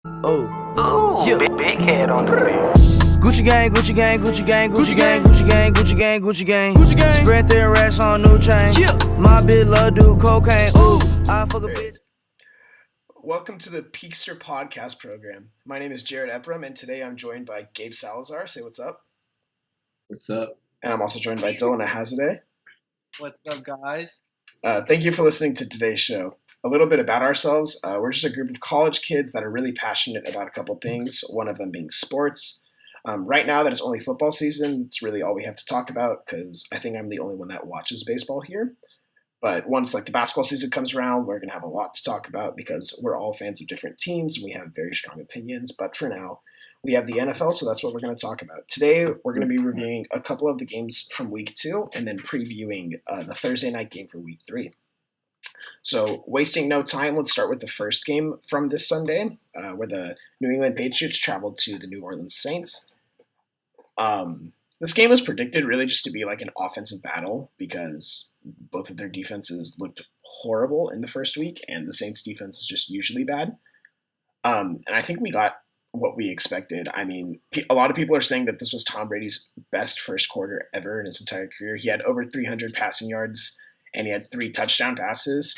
Yeah. Big head on the wheel. Gucci gang, Gucci gang, Gucci gang, Gucci gang, Gucci gang, Gucci gang, Gucci gang, Gucci gang. Spread their racks on new chain. Yeah. My bitch love do cocaine. Ooh, I fuck a bitch. Welcome to the Peakster podcast program. My name is Jared Epram, and today I'm joined by Gabe Salazar. Say what's up. What's up? And I'm also joined by Dylan Ahazadeh. What's up, guys? Thank you for listening to today's show. A little bit about ourselves. We're just a group of college kids that are really passionate about a couple things, one of them being sports. Right now that it's only football season, it's really all we have to talk about because I think I'm the only one that watches baseball here. But once the basketball season comes around, we're going to have a lot to talk about because we're all fans of different teams and we have very strong opinions. But for now, we have the NFL, so that's what we're going to talk about. Today, we're going to be reviewing a couple of the games from Week 2 and then previewing the Thursday night game for Week 3. So wasting no time, let's start with the first game from this Sunday, where the New England Patriots traveled to the New Orleans Saints. This game was predicted really just to be like an offensive battle because both of their defenses looked horrible in the first week, and the Saints defense is just usually bad. And I think we got what we expected. I mean, a lot of people are saying that this was Tom Brady's best first quarter ever in his entire career. He had over 300 passing yards, and he had 3 touchdown passes.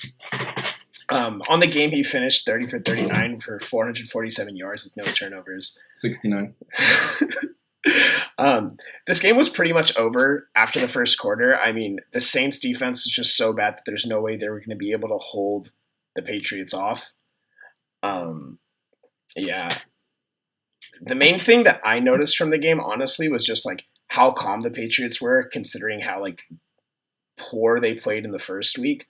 On the game, he finished 30 for 39 for 447 yards with no turnovers. 69. This game was pretty much over after the first quarter. I mean, the Saints defense was just so bad that there's no way they were going to be able to hold the Patriots off. Yeah. The main thing that I noticed from the game, honestly, was just how calm the Patriots were, considering how poor they played in the first week.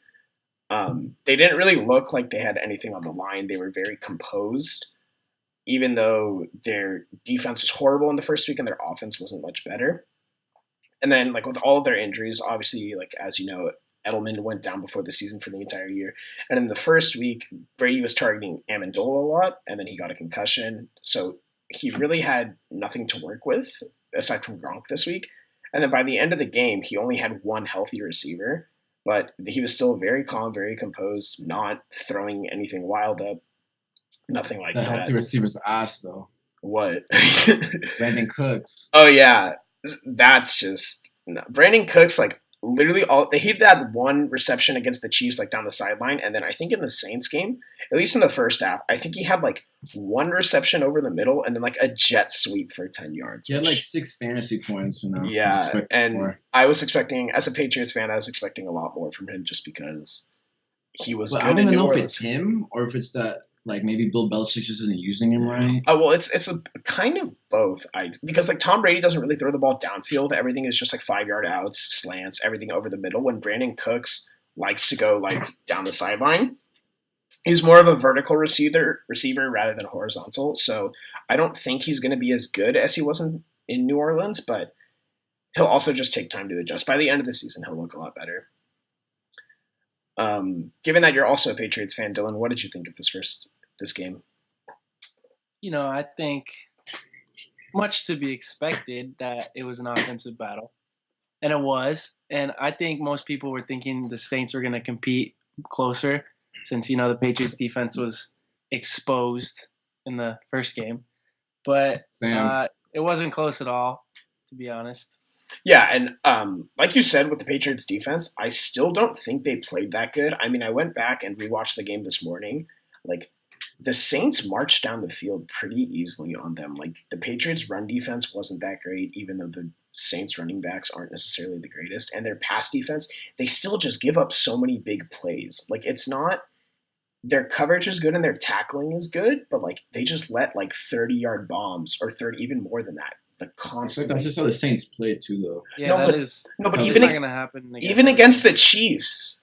They didn't really look like they had anything on the line. They were very composed, even though their defense was horrible in the first week and their offense wasn't much better. And then, with all of their injuries, obviously, as you know, Edelman went down before the season for the entire year. And in the first week, Brady was targeting Amendola a lot, and then he got a concussion. So he really had nothing to work with, aside from Gronk this week. And then by the end of the game, he only had one healthy receiver, but he was still very calm, very composed, not throwing anything wild up, nothing like that. The healthy receiver's ass, though. What? Brandon Cooks. Oh, yeah. That's just... No. Brandon Cooks, literally he had that one reception against the Chiefs, down the sideline, and then I think in the Saints game, at least in the first half, I think he had, one reception over the middle and then, a jet sweep for 10 yards. He had, 6 fantasy points, Yeah, and I was expecting, as a Patriots fan, I was expecting a lot more from him just because he was good in New Orleans. I don't even know if it's him or if it's that, maybe Bill Belichick just isn't using him right. Oh, well, it's a kind of both. Because Tom Brady doesn't really throw the ball downfield. Everything is just 5-yard outs, slants, everything over the middle. When Brandon Cooks likes to go down the sideline, he's more of a vertical receiver rather than horizontal. So I don't think he's going to be as good as he was in New Orleans, but he'll also just take time to adjust. By the end of the season, he'll look a lot better. Given that you're also a Patriots fan, Dylan, what did you think of this game? I think much to be expected that it was an offensive battle. And it was. And I think most people were thinking the Saints were going to compete closer since, the Patriots defense was exposed in the first game. But it wasn't close at all, to be honest. Yeah, and like you said with the Patriots defense, I still don't think they played that good. I mean, I went back and rewatched the game this morning. The Saints marched down the field pretty easily on them. The Patriots' run defense wasn't that great, even though the Saints running backs aren't necessarily the greatest. And their pass defense, they still just give up so many big plays. It's not – their coverage is good and their tackling is good, but, they just let, 30-yard bombs or 30 – even more than that. Constantly. That's just how the Saints play, too, though. Yeah, but even not going to happen against the Chiefs,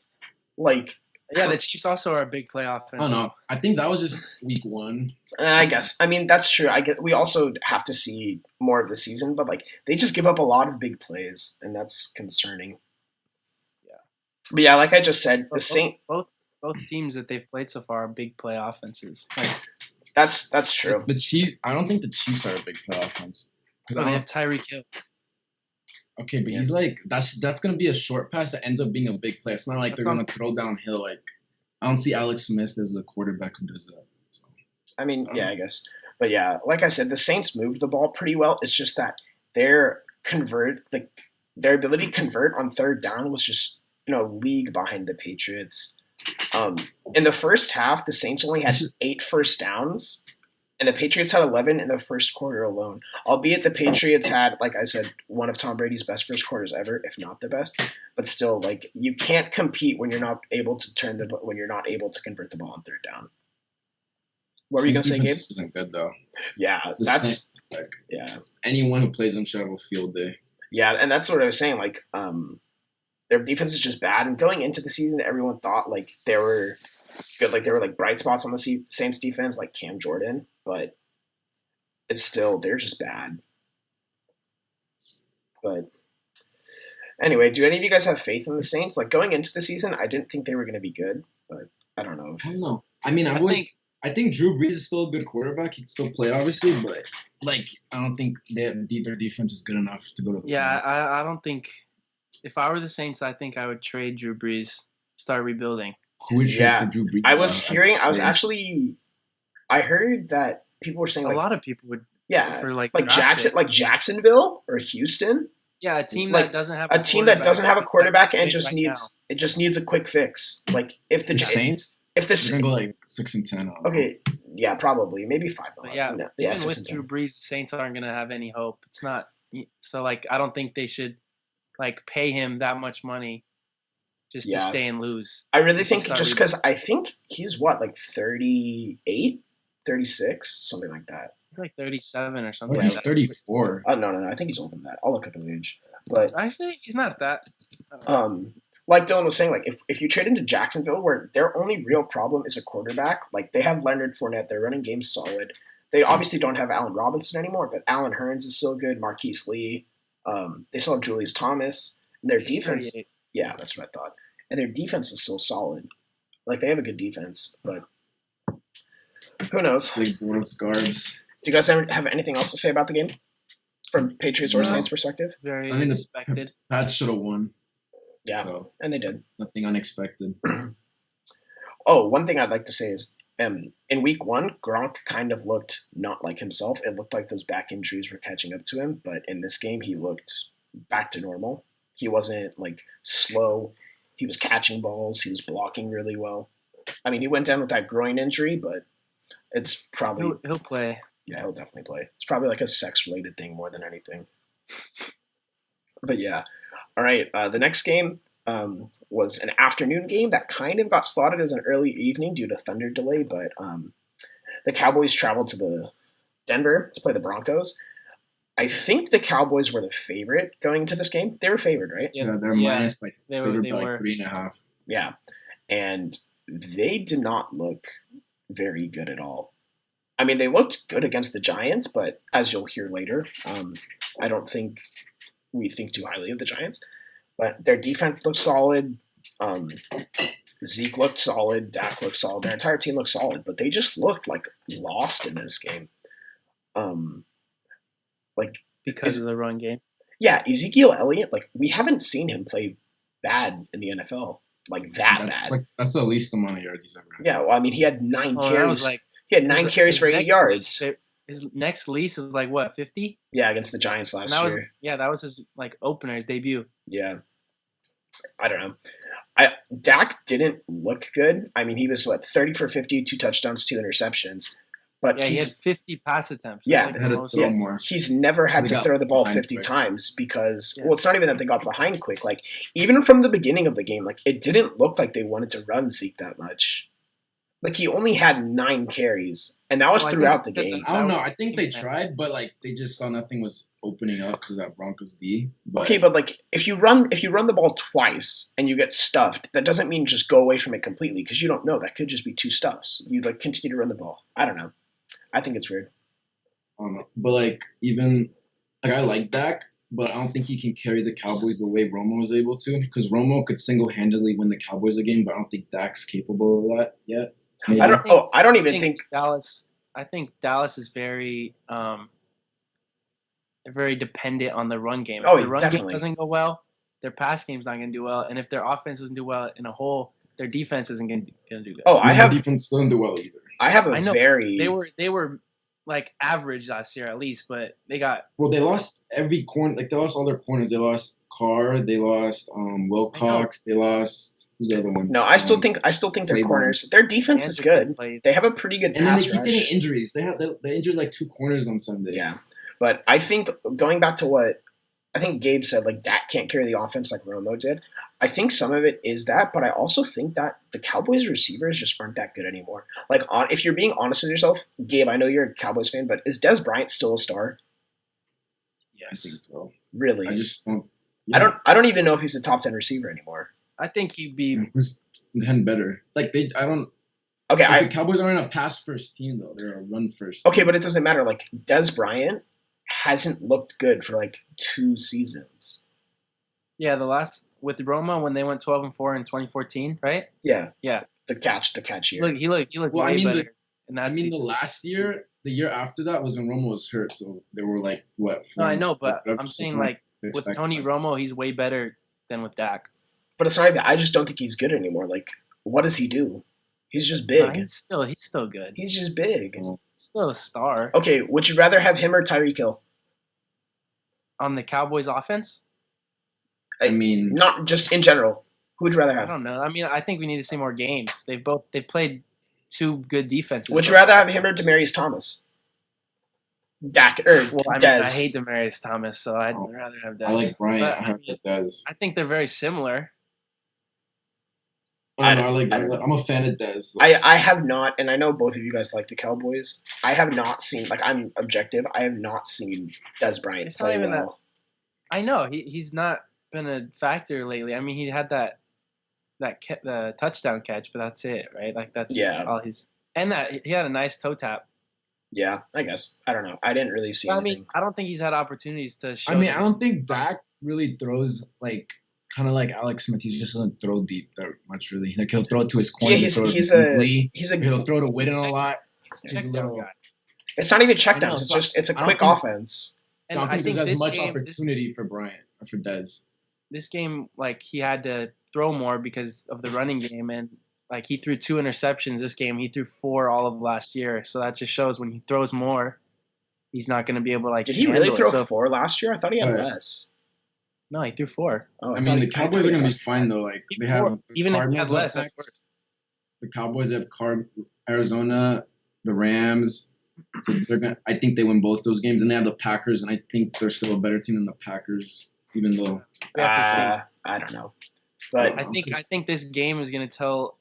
Yeah, the Chiefs also are a big play offense. I don't know. I think that was just week 1. I guess. I mean, that's true. We also have to see more of the season, but they just give up a lot of big plays, and that's concerning. Yeah. But yeah, like I just said, both teams that they've played so far are big play offenses. That's true. The Chiefs. I don't think the Chiefs are a big play offense because they have Tyreek Hill. Okay, but he's that's gonna be a short pass that ends up being a big play. It's not they're gonna throw downhill. I don't see Alex Smith as a quarterback who does that. So. I mean, yeah, I guess. But yeah, like I said, the Saints moved the ball pretty well. It's just that their ability to convert on third down was just league behind the Patriots. In the first half, the Saints only had 8 first downs, and the Patriots had 11 in the first quarter alone. Albeit the Patriots had, like I said, one of Tom Brady's best first quarters ever, if not the best. But still, like, you can't compete when you're not able to convert the ball on third down. What were you gonna say, Gabe? This isn't good though. Yeah, yeah. Anyone who plays them should have a field day. Yeah, and that's what I was saying. Like, their defense is just bad. And going into the season, everyone thought like they were good. Like, there were like bright spots on the Saints defense, like Cam Jordan. But they're just bad. But anyway, do any of you guys have faith in the Saints? Like, going into the season, I didn't think they were going to be good, but I don't know. I don't know. I mean, I think Drew Brees is still a good quarterback. He can still play, obviously, but like I don't think their defense is good enough to go to. Yeah, I don't think. If I were the Saints, I think I would trade Drew Brees, start rebuilding. Who would trade for Drew Brees? I heard that people were saying a lot of people would. Yeah, for like Jacksonville or Houston. Yeah, a team that doesn't have a quarterback and just needs a quick fix. Like if the Saints. If this going to go like 6-10. Okay, yeah, probably maybe 5. Yeah, no, even with Drew Brees, the Saints aren't going to have any hope. It's not so. Like, I don't think they should like pay him that much money just to stay and lose. I really think just because I think he's like 38, 36, something like that. He's like 37 or something. Oh, he's 34. No, I think he's older than that. I'll look up his age. But actually, he's not that. Like Dylan was saying, like if you trade into Jacksonville, where their only real problem is a quarterback, like they have Leonard Fournette, their running game's solid. They obviously don't have Allen Robinson anymore, but Allen Hurns is still good. Marquise Lee, they still have Julius Thomas. And their defense, 38. Yeah, that's what I thought. And their defense is still solid. Like they have a good defense, but who knows? Big Boris Garbs. Do you guys have anything else to say about the game from Patriots or Saints perspective? Very unexpected. The Pats should have won. Yeah, so, and they did. Nothing unexpected. Oh, one thing I'd like to say is in week 1, Gronk kind of looked not like himself. It looked like those back injuries were catching up to him. But in this game, he looked back to normal. He wasn't like slow. He was catching balls. He was blocking really well. I mean, he went down with that groin injury, but it's probably... He'll play. Yeah, he'll definitely play. It's probably like a sex-related thing more than anything. But yeah. All right, the next game was an afternoon game that kind of got slotted as an early evening due to thunder delay, but the Cowboys traveled to Denver to play the Broncos. I think the Cowboys were the favorite going into this game. They were favored, right? Yeah, they're minus like they favored were. by like 3.5. Yeah, and they did not look very good at all. I mean, they looked good against the Giants, but as you'll hear later, I don't think we think too highly of the Giants. But their defense looked solid. Zeke looked solid. Dak looked solid. Their entire team looked solid, but they just looked like lost in this game. Because of the run game. Yeah, Ezekiel Elliott, like we haven't seen him play bad in the NFL, like bad. That's the least amount of yards he's ever had. Yeah, well, I mean, he had 9 carries. He had 9 carries for 8 yards. His next lease is like what, 50? Yeah, against the Giants last year. That was his like opener, his debut. Yeah, I don't know. Dak didn't look good. I mean, he was 30 for 50, 2 touchdowns, 2 interceptions. But he had 50 pass attempts. Yeah, more. He's never had to throw the ball 50 times because it's not even that they got behind quick. Like even from the beginning of the game, like it didn't look like they wanted to run Zeke that much. Like he only had 9 carries, and that was throughout the game. I don't know. I think they tried, but like they just saw nothing was opening up because of that Broncos D. Okay, but like if you run the ball twice and you get stuffed, that doesn't mean just go away from it completely because you don't know. That could just be 2 stuffs. You like continue to run the ball. I don't know. I think it's weird. I don't know. But like even like I like Dak, but I don't think he can carry the Cowboys the way Romo was able to because Romo could single-handedly win the Cowboys a game, but I don't think Dak's capable of that yet. Maybe. I don't even think Dallas. I think Dallas is very very dependent on the run game. If the run game doesn't go well, their pass game's not going to do well, and if their offense doesn't do well in a whole, their defense isn't going to do good. Defense doesn't do well either. I have a I know very they were like average last year at least, but they got Well, they lost every corner. Like they lost all their corners. They lost Carr. They lost Wilcox. They lost who's the other one? no. I still think their Claiborne. corners. Their defense is good. They have a pretty good And then pass they keep rush. getting injuries. They injured like 2 corners on Sunday. Yeah, but I think going back to what I think Gabe said, like Dak can't carry the offense like Romo did. I think some of it is that, but I also think that the Cowboys receivers just aren't that good anymore. Like, if you're being honest with yourself, Gabe, I know you're a Cowboys fan, but is Des Bryant still a star? I think so. Really? I just don't. I don't even know if he's a top 10 receiver anymore. I think he'd be Who's then better? Like I don't. Okay, Like the Cowboys aren't a pass first team though. They're a run first. okay, but it doesn't matter. Like Des Bryant hasn't looked good for like 2 seasons. the last with Roma when they went 12-4 in 2014, right? Yeah. Yeah. The catch year. He looked Well, way I mean, better. In that I mean, the season. last year, the year after that was when Romo was hurt, so they were like what? No, I know, but whatever, I'm so saying it's not like with expected. Tony Romo, he's way better than with Dak. But it's not even, I just don't think he's good anymore. Like, what does he do? He's just big. No, he's still good. He's just big. Well, Still a star Okay, would you rather have him or Tyreek Hill? on the Cowboys offense. I mean, Not just in general. Who would you rather I have? don't know. I mean, I think we need to see more games. They've played 2 good defenses. Would you rather have him or Demaryius Thomas? Dak or Well, I mean, Dez? I hate Demaryius Thomas, so I'd Oh, rather have Dez. I like Bryant. But, I have it Dez. I think they're very similar. I don't- don't know. I don't know. I'm a fan of Dez. I have not, and I know both of you guys like the Cowboys. I have not seen, like, I'm objective. I have not seen Dez Bryant It's not play even that- well. I know he's not been a factor lately. I mean, he had the touchdown catch, but that's it, right? Like that's Yeah. all he's and that he had a nice toe tap. Yeah, I guess. I don't know. I didn't really see I anything. mean, I don't think he's had opportunities to show. I mean, that I don't think Dak really throws like kind of like Alex Smith. He just doesn't throw deep that much, really. Like he'll throw it to his corner. Yeah, he's a. He'll throw to Witten a lot. he's a He's a check down little. guy. It's not even I know, checkdowns. It's but just a I don't quick think- offense. So And I don't think there's as much game, opportunity for Bryant or for Dez. This game, like he had to throw more because of the running game, and like he threw 2 interceptions this game. He threw 4 all of last year, so that just shows when he throws more, he's not going to be able to like. Did he really handle throw it. So, 4 last year? I thought he had Right. less. No, he threw 4. Oh, I mean, the Cowboys are going to be fine though. Like they have the Even if he Cardinals has less, next. that's worse. The Cowboys have Arizona, the Rams. So they're gonna. I think they win both those games, and they have the Packers, and I think they're still a better team than the Packers, even though. We have to see. I don't know. But I think this game is going to tell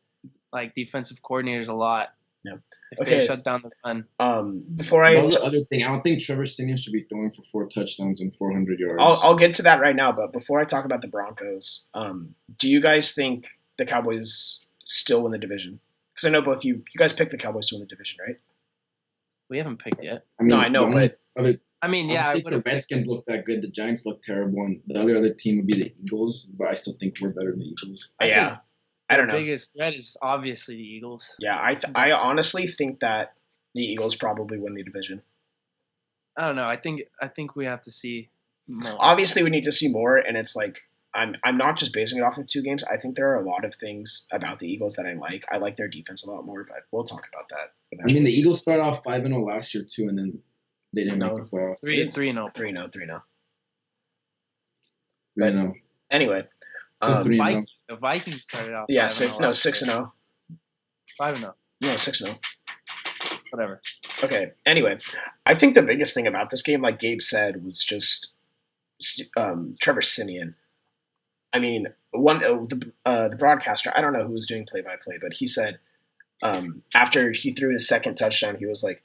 like defensive coordinators a lot. Yeah. If Okay. they shut down the run. before I That was the other thing. I don't think Trevor Siemian should be throwing for 4 touchdowns and 400 yards. I'll get to that right now, but before I talk about the Broncos, do you guys think the Cowboys still win the division? Because I know both you guys picked the Cowboys to win the division, right? We haven't picked yet. No, I know, the only but other, I mean, I yeah, don't I think would the have. Redskins look that good. The Giants look terrible, and the other team would be the Eagles. But I still think we're better than the Eagles. yeah, I don't know. The biggest threat is obviously the Eagles. Yeah, I honestly think that the Eagles probably win the division. I don't know. I think we have to see more. Obviously, we need to see more, and it's like I'm not just basing it off of 2 games. I think there are a lot of things about the Eagles that I like. I like their defense a lot more, but we'll talk about that I eventually. mean, the Eagles started off 5-0 last year too, and then they didn't No. make the playoffs. 3-0. 3-0. 3-0. Anyway, Still 3-0. The Vikings started off. yeah, 5-0 last 6 year. 0. 5-0. No, 6-0. Whatever. Okay. Anyway, I think the biggest thing about this game, like Gabe said, was just Trevor Siemian. I mean, the broadcaster. I don't know who was doing play-by-play, but he said after he threw his second touchdown, he was like,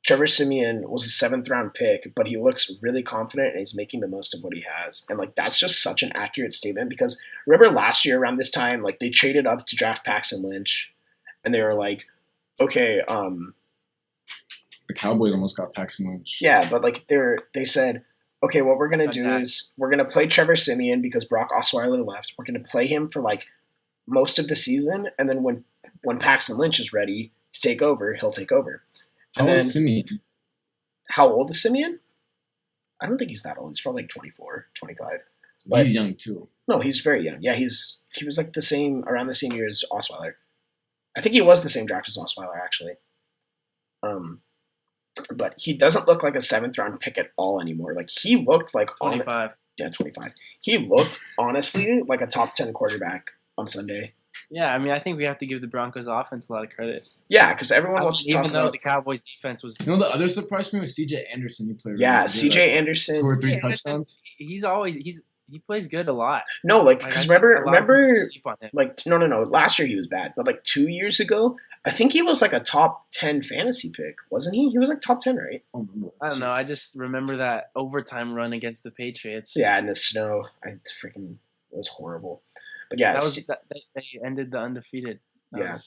Trevor Siemian was a 7th-round pick, but he looks really confident and he's making the most of what he has. And like that's just such an accurate statement because remember last year around this time, like they traded up to draft Paxton Lynch, and they were like, okay, The Cowboys almost got Paxton Lynch. yeah, but like they said, okay, what we're gonna do is we're gonna play Trevor Siemian because Brock Osweiler left. We're gonna play him for like most of the season, and then when Paxton Lynch is ready to take over, he'll take over. How And old then is Siemian? how old is Siemian? I don't think he's that old. He's probably like 24, 25. But- He's young too. No, he's very young. Yeah, he was like around the same year as Osweiler. I think he was the same draft as Osweiler actually. But he doesn't look like a 7th-round pick at all anymore. Like, he looked like 25. 25. He looked, honestly, like a top 10 quarterback on Sunday. Yeah, I mean, I think we have to give the Broncos offense a lot of credit. Yeah, because everyone wants to talk Even though about... the Cowboys defense was... You know, the other surprise for me was C.J. Anderson. He played Yeah, really good. C.J. Like, Anderson... 2 or 3 Yeah, Anderson, touchdowns. he plays good a lot. No, like, Like, because I think a lot of remember, people sleep on him. like, no. Last year he was bad. But, like, 2 years ago, I think he was, like, a top 10 fantasy pick. Wasn't he? He was, like, top 10, right? I don't know. I just remember that overtime run against the Patriots. Yeah, in the snow. It was horrible. But, yeah. They ended the undefeated. Yeah.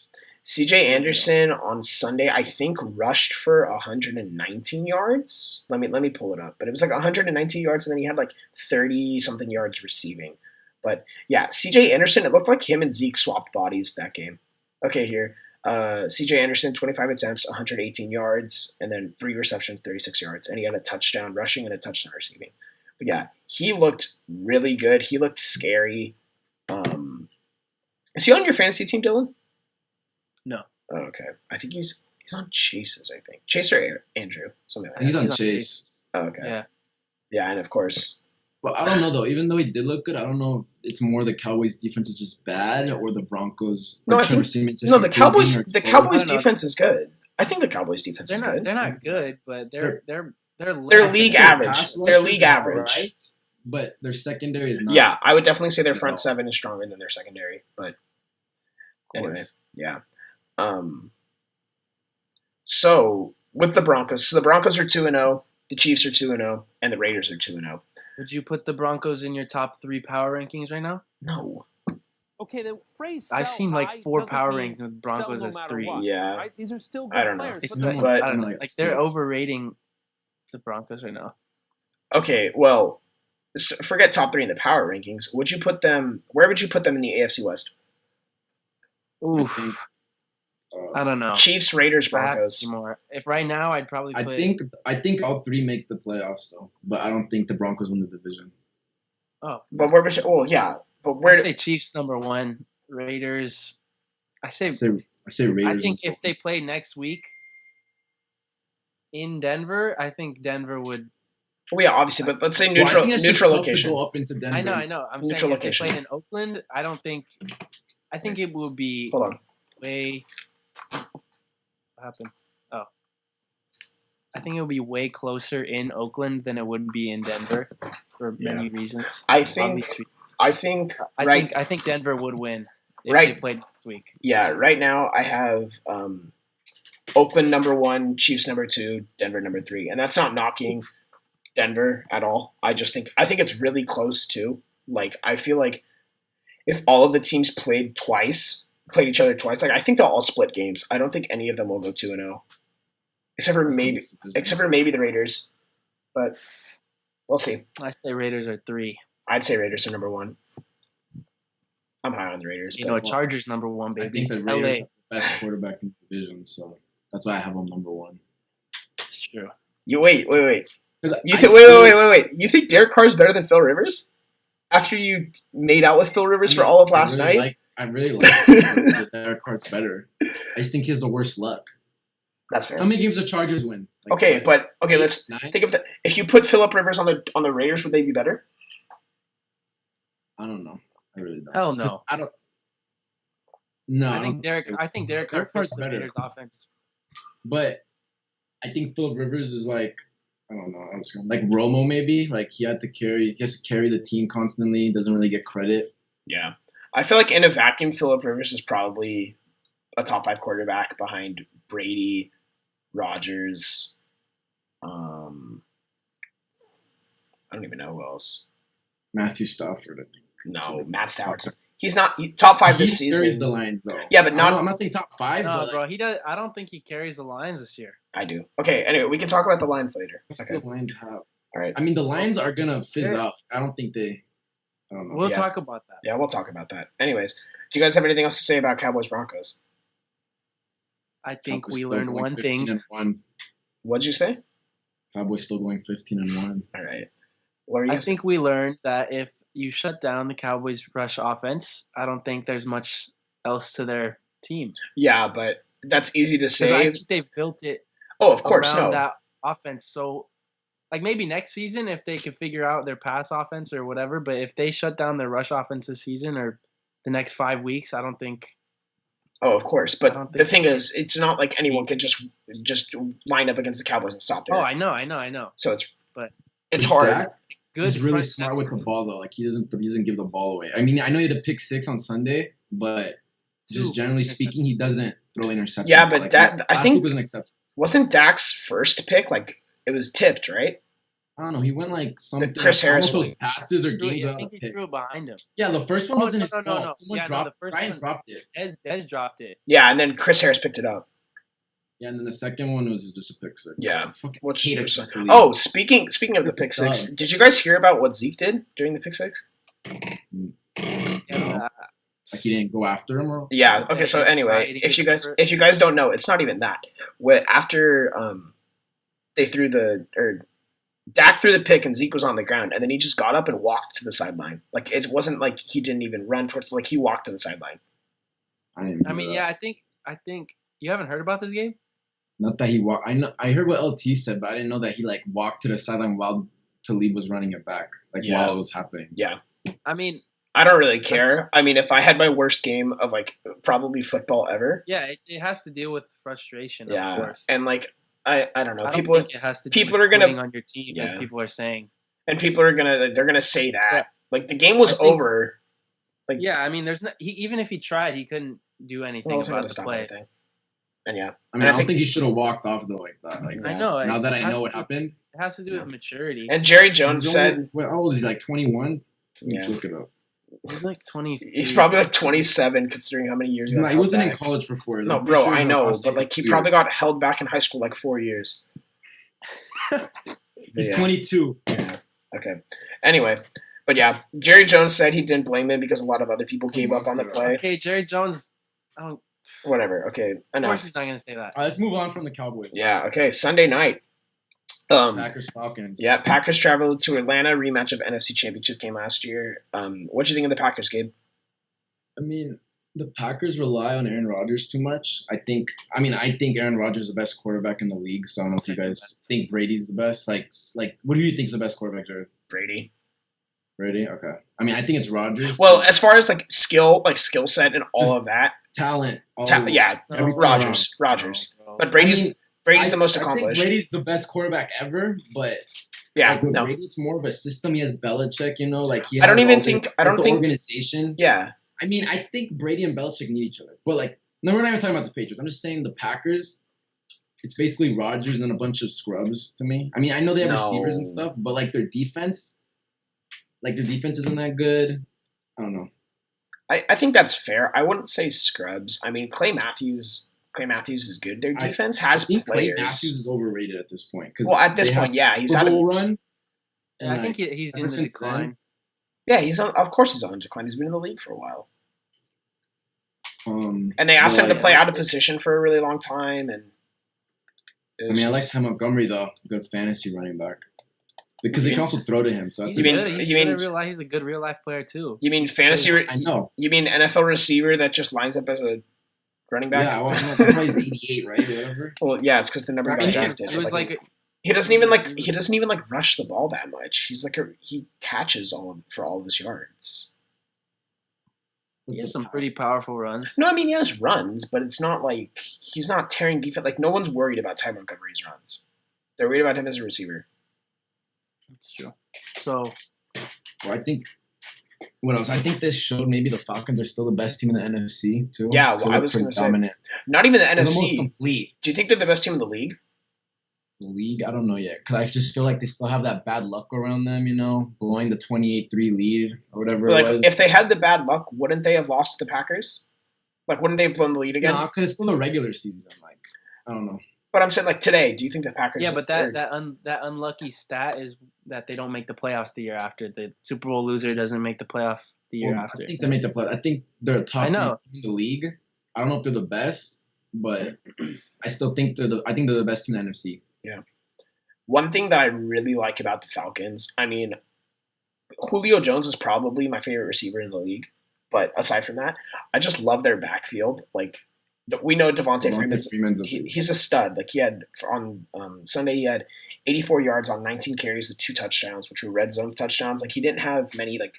C.J. Anderson on Sunday, I think, rushed for 119 yards. Let me pull it up. But it was like 119 yards, and then he had like 30-something yards receiving. But yeah, C.J. Anderson, it looked like him and Zeke swapped bodies that game. Okay, here. C.J. Anderson, 25 attempts, 118 yards, and then 3 receptions, 36 yards. And he had a touchdown rushing and a touchdown receiving. But yeah, he looked really good. He looked scary. Is he on your fantasy team, Dylan? No. Oh, okay. I think he's on Chase's, I think. Chase or Andrew. Something like that. He's on Chase. Oh, okay. Yeah. Yeah, and of course. But I don't know, though. Even though he did look good, I don't know if it's more the Cowboys' defense is just bad or the Broncos. No, I think, the Cowboys defense is good. I think the Cowboys defense is good. They're not good, but they're league average. They're league average. Right, but their secondary is not. Yeah, I would definitely say their front seven is stronger than their secondary. But anyway, yeah. So with the Broncos, the Broncos are 2-0, the Chiefs are 2-0, and the Raiders are 2-0. Would you put the Broncos in your top 3 power rankings right now? No. Okay, the phrase I've seen like 4 power rankings with Broncos as 3. What, yeah, right? These are still good I don't know. players, It's but but I don't know. Like they're overrating the Broncos right now. Okay, well, forget top 3 in the power rankings. Would you put them? Where would you put them in the AFC West? Oof. I don't know. Chiefs, Raiders, Broncos. More. If right now, I'd probably put... I think all 3 make the playoffs though, but I don't think the Broncos win the division. Oh, but where? Well, yeah, but where? I say Chiefs number 1, Raiders. I say Raiders. I think if they play next week in Denver, I think Denver would. Well, yeah, obviously, but let's say neutral location. To go up into Denver. I know. I'm neutral saying location. if they played in Oakland, I don't think. I think it will be. Hold on. Way. What happened? Oh. I think it will be way closer in Oakland than it would be in Denver for many reasons. I think Denver would win if right, they played next week. Yeah, right now I have Oakland number 1, Chiefs number 2, Denver number 3, and that's not knocking Denver at all. I think it's really close too. Like, I feel like if all of the teams played each other twice, like I think they'll all split games. I don't think any of them will go 2-0. Except for maybe the Raiders. But we'll see. I say Raiders are 3. I'd say Raiders are number 1. I'm high on the Raiders. Chargers number 1, baby. I think the Raiders have the best quarterback in the division, so that's why I have them number 1. That's true. You wait. Wait. You think Derek Carr is better than Phil Rivers? After you made out with Phil Rivers for all of last night? I really like Derek Carr's better. I just think he has the worst luck. That's fair. How many games the Chargers win? Let's think of that. If you put Philip Rivers on the Raiders, would they be better? I don't know. I really don't. Hell no. I don't. No. I think Derek Carr fits the Raiders offense. But I think Philip Rivers is like, I don't know, like Romo maybe. Like he has to carry the team constantly. Doesn't really get credit. Yeah, I feel like in a vacuum, Philip Rivers is probably a top 5 quarterback behind Brady, Rodgers. I don't even know who else. Matthew Stafford, I think. No, Matt Stafford. He's not top 5 this season. He carries the lines though. Yeah, but not. I'm not saying top 5. No, but bro, he does. I don't think he carries the lines this year. I do. Okay. Anyway, we can talk about the lines later. What's okay. the lines have? All right. I mean, the lines are gonna fizz out. I don't think they. I don't know. We'll talk about that. Yeah, we'll talk about that. Anyways, do you guys have anything else to say about Cowboys Broncos? I think Cowboys we still learned going one thing. 15-1. What'd you say? Cowboys still going 15-1. All right. What are you? I think we learned that if you shut down the Cowboys' rush offense, I don't think there's much else to their team. Yeah, but that's easy to say. I think they've built it. Oh, of course, around no. that offense. So, like maybe next season if they could figure out their pass offense or whatever, but if they shut down their rush offense this season or the next 5 weeks, I don't think. Oh, of course. I But don't the think thing they is, it's not like anyone can just line up against the Cowboys and stop there. Oh, I know. So it's But hard. Dak good. He's really front smart seven. with the ball though. Like he doesn't give the ball away. I mean, I know he had a pick 6 on Sunday, but just Two generally interceptions. speaking, he doesn't throw interceptions. Yeah, but like, that- I last think- week was an exception. Wasn't Dak's first pick like it was tipped, right? I don't know. He went like something. Chris Harris almost those passes or games I without think a he pick. threw it behind him. Yeah, the first one Oh, wasn't no, his no, fault. no. Someone Yeah, no, dropped. the first Brian one- dropped it. Dez dropped it. Yeah, and then Chris Harris picked it up. Yeah, and then the second one was just a pick 6. Yeah. Fucking What's hate your it. Oh, speaking of the It's a pick 6, dub. did you guys hear about what Zeke did during the pick 6? Yeah, Like he didn't go after him or Yeah. Okay. So Yeah, he anyway, tried. if you guys don't know, it's not even that. After they threw Dak threw the pick and Zeke was on the ground, and then he just got up and walked to the sideline. Like it wasn't like he didn't even run towards. Like he walked to the sideline. I didn't. I mean, yeah, I think you haven't heard about this game. Not that he walked. I heard what LT said, but I didn't know that he like walked to the sideline while Talib was running it back, like Yeah. while it was happening. Yeah. I mean, I don't really care. I mean, if I had my worst game of like probably football ever, yeah, it has to deal with frustration, of yeah, course. and like I don't know, I don't people think it has to. people do are with gonna- quitting on your team, as yeah. people are saying. they're gonna say that Yeah. like the game was I think- over. Like Yeah, I mean, there's not. Even if he tried, he couldn't do anything well, it's not about gonna the stop play. anything. And yeah, I mean, And I I don't think- think he should have walked off though like that. Like I know. now it's- that I it has know to what do- happened. It has to do with maturity. and Jerry Jones He's said only- what, how old is he? Like 21. Yeah. Look it up. He's like 20. he's probably like 27 considering how many years He's he not, got he held wasn't in back. college for 4 years. No, I'm bro, pretty sure I he was know, in but like he 2 probably years. got held back in high school like 4 years. He's Yeah. 22. Yeah. Okay. Anyway, but yeah, Jerry Jones said he didn't blame him because a lot of other people gave up on the play. Okay, Jerry Jones. Of Whatever. Okay. course, Enough. he's not gonna say that. All right, let's move on from the Cowboys. Yeah. Okay. Sunday night. Packers Falcons. Yeah, Packers traveled to Atlanta, rematch of NFC Championship game last year. What do you think of the Packers, Gabe? I mean, the Packers rely on Aaron Rodgers too much. I think Aaron Rodgers is the best quarterback in the league. So I don't know if you guys think Brady's the best. Like, what do you think is the best quarterback, Jared? Brady. Brady? Okay. I mean, I think it's Rodgers. Well, as far as like skill set and all Just of that, talent. yeah, No, everything Rodgers. No, But bro. Brady's I mean, the most I think accomplished. Brady's the best quarterback ever, but Yeah, like with no, Brady, it's more of a system. He has Belichick, like he. I don't has even all think- this- I don't the think- organization. yeah, I mean, I think Brady and Belichick need each other, but like, no, we're not even talking about the Patriots. I'm just saying the Packers. It's basically Rodgers and a bunch of scrubs to me. I mean, I know they have receivers and No. stuff, but like their defense isn't that good. I don't know. I think that's fair. I wouldn't say scrubs. I mean, Clay Matthews is good. Their I- defense I has think Clay players. Matthews is overrated at this point. 'Cause Well, at this they have point, yeah, he's Super out of. Bowl run. Yeah, I and, think like, he's ever in the since decline. then, Yeah, he's on. Of course, he's on decline. He's been in the league for a while, and and they asked him to like, play out of position for a really long time. And I mean, I like Ty Montgomery though, good fantasy running back, because they You can mean- also throw to him. So that's He's You mean- good. He's you good mean- in real life. He's a good real life player too. You mean fantasy? I know. You mean NFL receiver that just lines up as a running back? Yeah, well, that's why he's 88, right? Or whatever. Well, yeah, it's because the number I got mean, drafted. It was Like, like he doesn't even like rush the ball that much. He's like he catches for all of his yards. he has some pretty powerful runs. No, I mean he has runs, but it's not like he's not tearing defense. Like no one's worried about Ty Montgomery's runs. They're worried about him as a receiver. That's true. So Well, I think. What else? I think this showed maybe the Falcons are still the best team in the NFC too. Yeah, well, So I they're was pretty gonna say- dominant. Not even the They're the most NFC. complete. Do you think they're the best team in the league? The league, I don't know yet, because I just feel like they still have that bad luck around them, blowing the 28-3 lead or whatever But, it like was. if they had the bad luck, wouldn't they have lost to the Packers? Like wouldn't they have blown the lead again? No, because it's still a regular season. Like, I don't know. But I'm saying like today, do you think the Packers? yeah, but are- that unlucky stat is that they don't make the playoffs the year after. The Super Bowl loser doesn't make the playoff the year Well, after. I think they made the play. I think they're a top I know. team in the league. I don't know if they're the best, but I still think I think they're the best team in the NFC. One thing that I really like about the Falcons, I mean, Julio Jones is probably my favorite receiver in the league. But aside from that, I just love their backfield. Like we know Devontae Freeman's he's a stud. Like he had on Sunday, he had 84 yards on 19 carries with 2 touchdowns, which were red zone touchdowns. Like he didn't have many. Like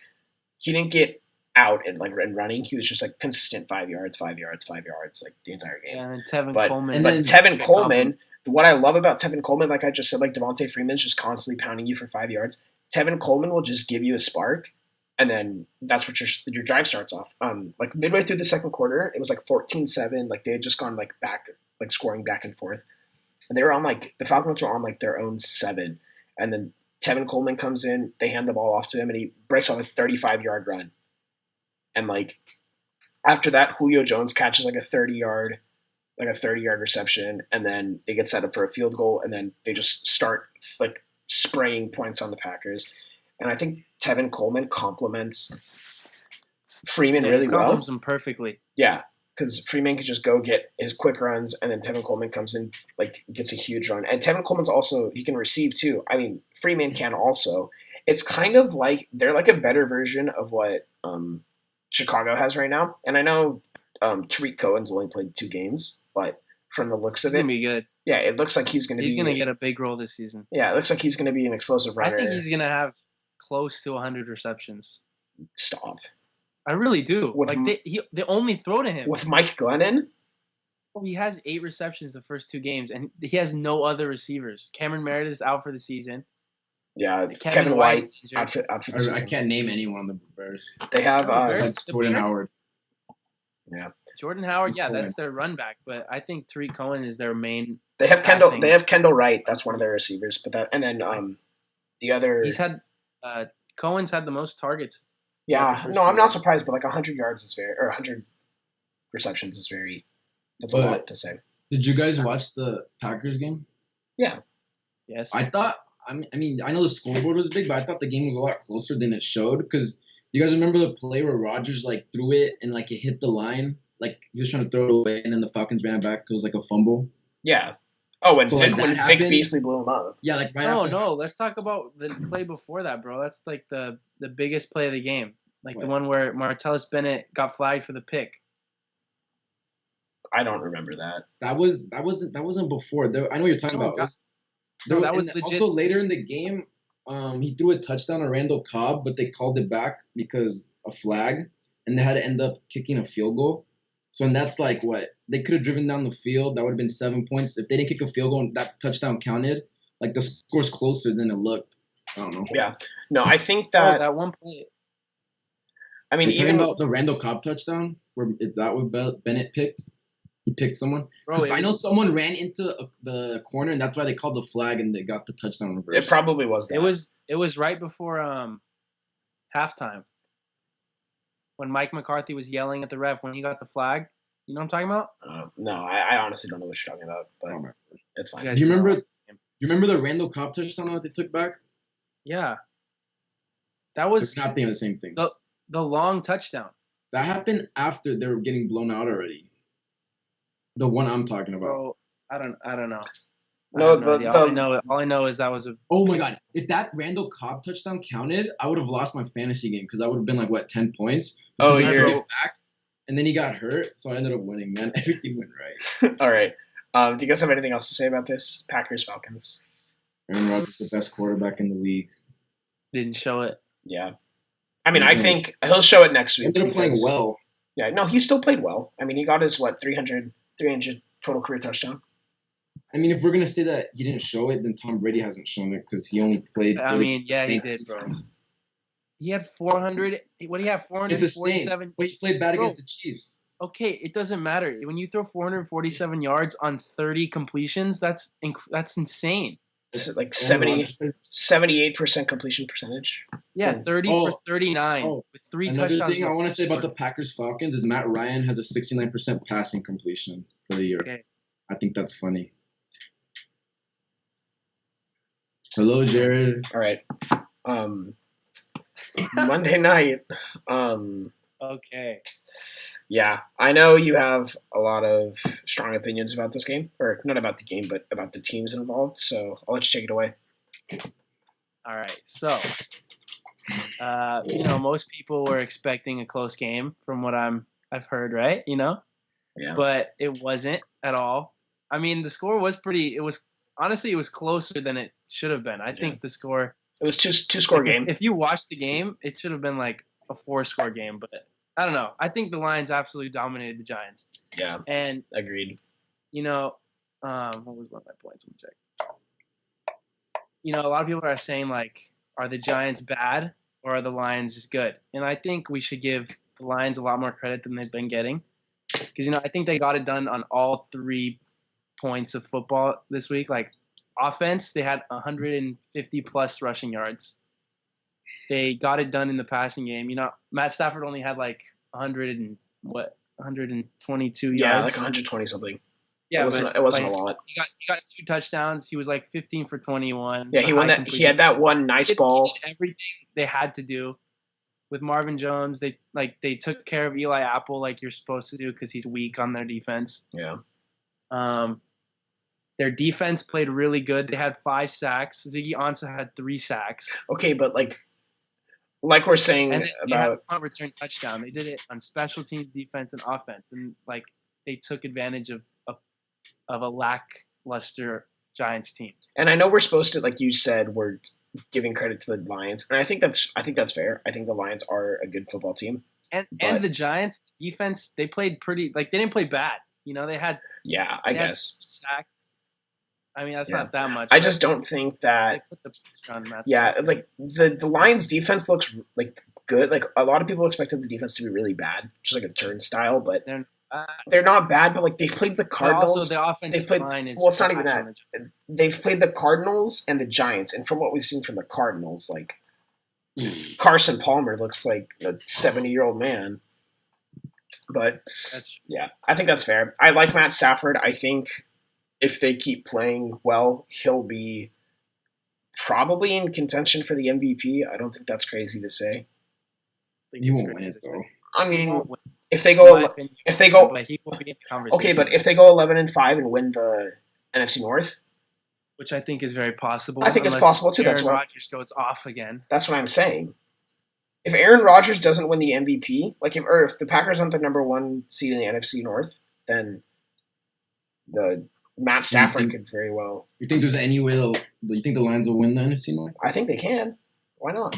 he didn't get out and running. He was just like consistent 5 yards, 5 yards, 5 yards, like the entire game. Yeah, and Tevin But Coleman. Tevin Coleman, what I love about Tevin Coleman, like I just said, like Devontae Freeman's just constantly pounding you for 5 yards. Tevin Coleman will just give you a spark, and then that's what your drive starts off. Like midway through the second quarter, it was like 14-7. Like they had just gone like back, like scoring back and forth, and they were on like the Falcons were on like their own 7, and then Tevin Coleman comes in, they hand the ball off to him, and he breaks off a 35-yard run, and like after that, Julio Jones catches like a 30-yard reception, and then they get set up for a field goal, and then they just start like spraying points on the Packers. And I think Tevin Coleman complements Freeman really well. Complements him perfectly. Yeah, because Freeman can just go get his quick runs, and then Tevin Coleman comes in, like gets a huge run. And Tevin Coleman's also, he can receive too. I mean, Freeman can also. It's kind of like they're like a better version of what Chicago has right now. And I know Tariq Cohen's only played 2 games, but from the looks of He's it, gonna be good. yeah, it looks like he's gonna get a big role this season. Yeah, it looks like he's gonna be an explosive runner. I think he's gonna have close to 100 receptions. Stop. I really do. With Like they only throw to him. With Mike Glennon. Oh, he has 8 receptions the first 2 games, and he has no other receivers. Cameron Meredith is out for the season. Yeah, Kevin White out for the season. I can't name anyone on the Bears. They have Besides Jordan Howard. Yeah, Jordan Howard. Yeah, that's their run back. But I think Tariq Cohen is their main. They have Kendall. They have Kendall Wright. That's one of their receivers. But that, and then the other. He's had Cohen's had the most targets. Yeah, no, I'm not surprised. But like 100 yards is very, or 100 receptions is very. That's a lot to say. Did you guys watch the Packers game? Yeah. Yes. I thought. I mean, I know the scoreboard was big, but I thought the game was a lot closer than it showed. Because you guys remember the play where Rodgers like threw it and like it hit the line, like he was trying to throw it away, and then the Falcons ran back. It was like a fumble. Yeah. Oh, when So, Vic, like, when that Vic happened? Beasley blew him up. Yeah, like right No, after. no. Let's talk about the play before that, bro. That's like the biggest play of the game. Like the What? one where Martellus Bennett got flagged for the pick. I don't remember that. That wasn't before. I know what you're talking Oh, about. God. There, No, that and was legit. Also later in the game, he threw a touchdown to Randall Cobb, but they called it back because a flag, and they had to end up kicking a field goal. So and that's like what they could have driven down the field. That would have been 7 points if they didn't kick a field goal and that touchdown counted. Like the score's closer than it looked. I don't know. Yeah. No, I think that. that one play. I mean, You're talking even about the Randall Cobb touchdown, where is that what Bennett picked? He picked someone. Bro, Because I know someone ran into the corner, and that's why they called the flag, and they got the touchdown reverse. it probably was that. It was right before halftime when Mike McCarthy was yelling at the ref when he got the flag. You know what I'm talking about? No, I honestly don't know what you're talking about, but I don't remember. it's fine. You guys Do you know. remember? You remember the Randall Cobb touchdown that they took back? Yeah. That It's was not being the same thing. the long touchdown. That happened after they were getting blown out already. The one I'm talking about. Bro, I don't know. No, All I know is that was a Oh my god! If that Randall Cobb touchdown counted, I would have lost my fantasy game because I would have been like 10 points. Oh, Since I you're- drove back, and then he got hurt, so I ended up winning. Man, everything went right. All right. Do you guys have anything else to say about this? Packers Falcons. Aaron Rodgers, the best quarterback in the league. didn't show it. Yeah. I mean, I think he'll show it next He week. ended up playing because- well. Yeah, no, he still played well. I mean, he got his 300 total career touchdown. I mean, if we're gonna say that he didn't show it, then Tom Brady hasn't shown it because he only played. I mean, yeah, he Saints did, bro. defense. He had 400. What do you have? It's the Saints, 447. but he played bad Bro. against the Chiefs. Okay, it doesn't matter. When you throw 447 yards on 30 completions, that's insane. It's like Aaron Rodgers played- 78% completion percentage. Yeah, 30 for 39 with 3 Another touchdowns. thing I want to say about the Packers Falcons is Matt Ryan has a 69% passing completion for the year. Okay. I think that's funny. Hello, Jared. All right. Monday night. Okay. Yeah, I know you have a lot of strong opinions about this game, or not about the game, but about the teams involved. So I'll let you take it away. All right. So, most people were expecting a close game from what I've heard, right? but it wasn't at all. I mean, the score was pretty. It was honestly, it was closer than it should have been. I think the score. It was two score game. If you watched the game, it should have been like a 4-score game, but I don't know. I think the Lions absolutely dominated the Giants. Yeah, and agreed. You know, what was one of my points? Let me check. You know, a lot of people are saying like, are the Giants bad or are the Lions just good? And I think we should give the Lions a lot more credit than they've been getting, because I think they got it done on all 3 points of football this week. Like offense, they had 150 plus rushing yards. They got it done in the passing game. Matt Stafford only had like 122 yards. Yeah, like 120 something. Yeah, it wasn't a lot. He got 2 touchdowns. He was like 15 for 21. Yeah, he won that. He had that one nice ball. Everything they had to do with Marvin Jones. They took care of Eli Apple like you're supposed to do because he's weak on their defense. Yeah. Their defense played really good. They had 5 sacks. Ziggy Ansah had 3 sacks. Okay, but like we're saying and they had about a return touchdown. They did it on special teams, defense, and offense, and like they took advantage of a lackluster Giants team. And I know we're supposed to, like you said, we're giving credit to the Lions, and I think that's fair. I think the Lions are a good football team. And the Giants defense, they played pretty, like they didn't play bad. They had I guess sacks. I mean, that's not that much. I just don't think that. They put the pressure on Matt Stafford. Like the Lions defense looks like good. Like a lot of people expected the defense to be really bad, just like a turnstile, but they're not bad. But like they've played the Cardinals. Also, the offensive line is it's not even that. They've played the Cardinals and the Giants, and from what we've seen from the Cardinals, like Carson Palmer looks like a 70-year-old man. But I think that's fair. I like Matt Stafford. I think if they keep playing well, he'll be probably in contention for the MVP. I don't think that's crazy to say. He won't win it though. I mean, if they go, okay, but if they go 11-5 and win the NFC North, which I think is very possible. I think it's possible too. Aaron Rodgers goes off again. That's what I'm saying. If Aaron Rodgers doesn't win the MVP, if the Packers aren't the number 1 seed in the NFC North, then the Matt Stafford could very well. You think there's any way you think the Lions will win the NFC North? I think they can. Why not?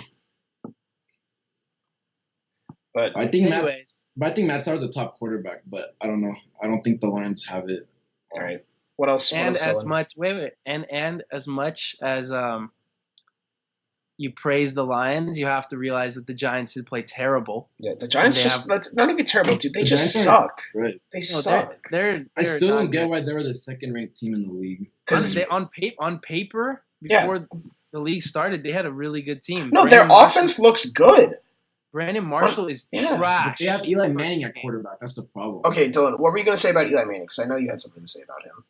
But I think Matt Stafford's a top quarterback, but I don't know. I don't think the Lions have it. All right. What else? And as much as you praise the Lions, you have to realize that the Giants did play terrible. Yeah, the Giants that's not even terrible, dude. They just suck. Right. They suck. I still don't get why they were the 2nd-ranked team in the league. Because on paper, before the league started, they had a really good team. No, their offense looks good. Brandon Marshall is trash. But they have Eli Manning at quarterback. That's the problem. Okay, Dylan, what were you going to say about Eli Manning? Because I know you had something to say about him.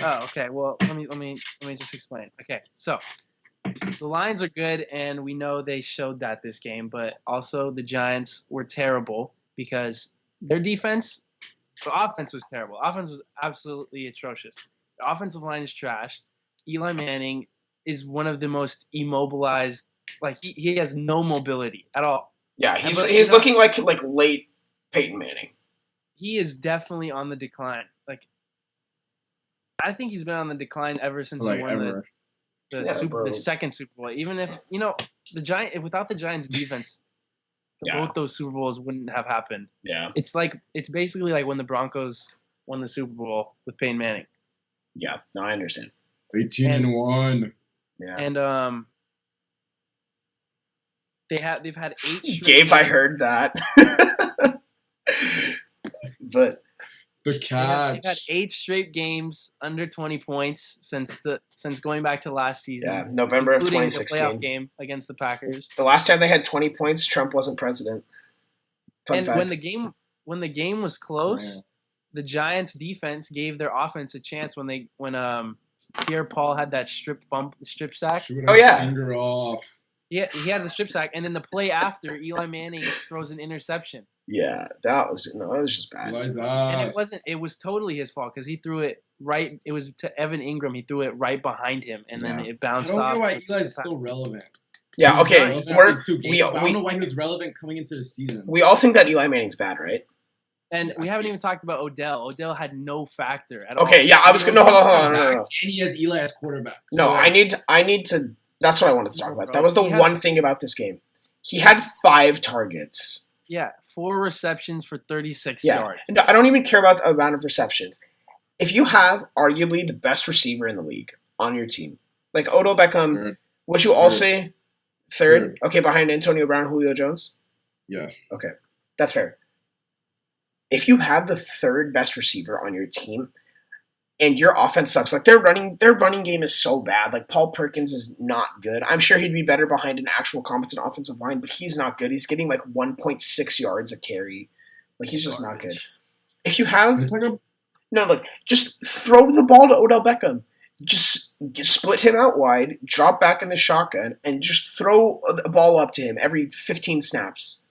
Oh, okay. Well, let me just explain. Okay, so the Lions are good, and we know they showed that this game. But also, the Giants were terrible because their defense, the offense was terrible. Offense was absolutely atrocious. The offensive line is trash. Eli Manning is one of the most immobilized. Like he has no mobility at all. Yeah, he's looking like late Peyton Manning. He is definitely on the decline. Like I think he's been on the decline ever since he won the second Super Bowl. Even if without the Giants defense, both those Super Bowls wouldn't have happened. Yeah, it's basically like when the Broncos won the Super Bowl with Peyton Manning. Yeah, no, I understand. 18-1. Yeah, and they've had 8 Gabe, I heard that. But the catch. They've had 8 straight games under 20 points since going back to last season. Yeah, November of 2016. The playoff game against the Packers. The last time they had 20 points, Trump wasn't president. Fun fact. when the game was close, the Giants defense gave their offense a chance when Pierre Paul had that strip sack. Finger off. Yeah, he had the strip sack, and then the play after, Eli Manning throws an interception. Yeah, that was just bad. And it was totally his fault because he threw it right. It was to Evan Ingram. He threw it right behind him, and then it bounced off. I don't know why Eli's still relevant. Yeah, okay. I don't know why he was relevant coming into the season. We all think that Eli Manning's bad, right? And we haven't even talked about Odell. Odell had no factor at all. Okay, yeah, I was gonna hold on. No. And he has Eli as quarterback. No, So, I need to. That's what I wanted to talk about. bro. That was the He had- one thing about this game. He had 5 targets. Yeah, 4 receptions for 36 Yeah, yards. and I don't even care about the amount of receptions. If you have arguably the best receiver in the league on your team, like Odell Beckham, Third. would you all Third. say third? Third. Okay, behind Antonio Brown, Julio Jones. Yeah. Okay, that's fair. If you have the third best receiver on your team, and your offense sucks, like their running game is so bad. Like Paul Perkins is not good. I'm sure he'd be better behind an actual competent offensive line, but he's not good. He's getting like 1.6 yards a carry. Like he's just not good. If you have It's like a just throw the ball to Odell Beckham. Just split him out wide, drop back in the shotgun, and just throw the ball up to him every 15 snaps.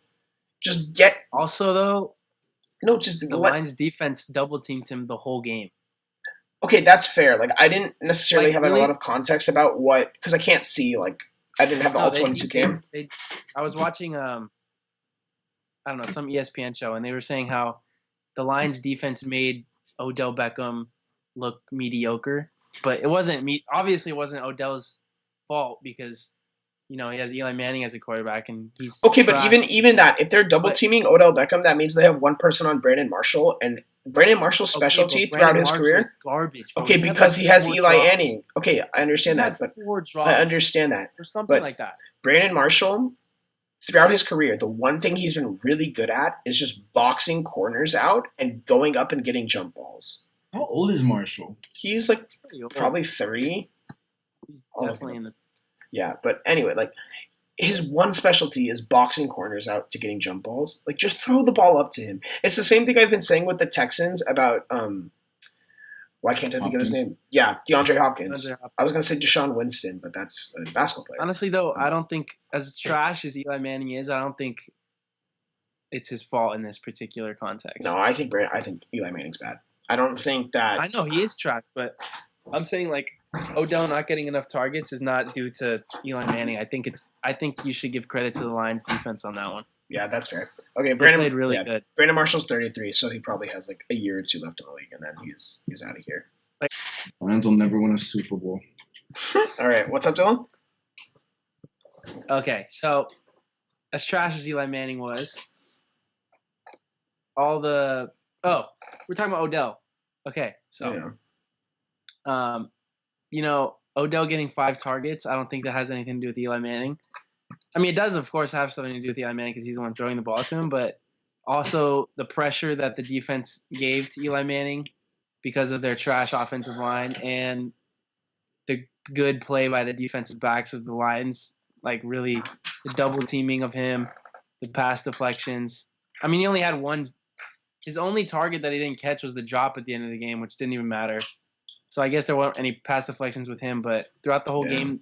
Just get Also, though, just the Lions defense double teamed him the whole game. Okay, that's fair. Like I didn't necessarily Like, have really? a lot of context about what because I can't see. Like I didn't have the No, all they 22 beat game. him. I was watching I don't know, some ESPN show, and they were saying how the Lions defense made Odell Beckham look mediocre, but it wasn't obviously it wasn't Odell's fault because he has Eli Manning as a quarterback and he's Okay, but trash. even that, if they're double But- teaming Odell Beckham, that means they have one person on Brandon Marshall, and Brandon Marshall's Okay, specialty but throughout Brandon his Marshall career. is garbage. Bro. Okay, He had, because like, he has 4 Eli drops. Anning. Okay, I understand He that, had but 4 drops I understand that. or something but- like that. Brandon Marshall, throughout his career, the one thing he's been really good at is just boxing corners out and going up and getting jump balls. How old is Marshall? He's like Pretty old. probably 3. He's I'll look definitely it in the. Yeah, but anyway, like his one specialty is boxing corners out to getting jump balls. Like just throw the ball up to him. It's the same thing I've been saying with the Texans about why can't I think of his Hopkins. name? Yeah, DeAndre Hopkins. DeAndre Hopkins. I was gonna say Deshaun Winston, but that's a basketball player. Honestly, though, I don't think as trash as Eli Manning is, I don't think it's his fault in this particular context. No, I think Eli Manning's bad. I don't think that I know he is trash, but I'm saying like Odell not getting enough targets is not due to Eli Manning. I think you should give credit to the Lions defense on that one. yeah, that's fair. Okay, They Brandon played really good. Brandon Marshall's 33, so he probably has like a year or 2 left in the league, and then he's out of here. Lions will never win a Super Bowl. All right, what's up, Dylan? Okay, so as trash as Eli Manning was, we're talking about Odell. Okay, so Yeah. Odell getting 5 targets, I don't think that has anything to do with Eli Manning. I mean, it does, of course, have something to do with Eli Manning because he's the one throwing the ball to him, but also the pressure that the defense gave to Eli Manning because of their trash offensive line and the good play by the defensive backs of the Lions, like really the double teaming of him, the pass deflections. I mean, he only had one. His only target that he didn't catch was the drop at the end of the game, which didn't even matter. So I guess there weren't any pass deflections with him, but throughout the whole Yeah. game,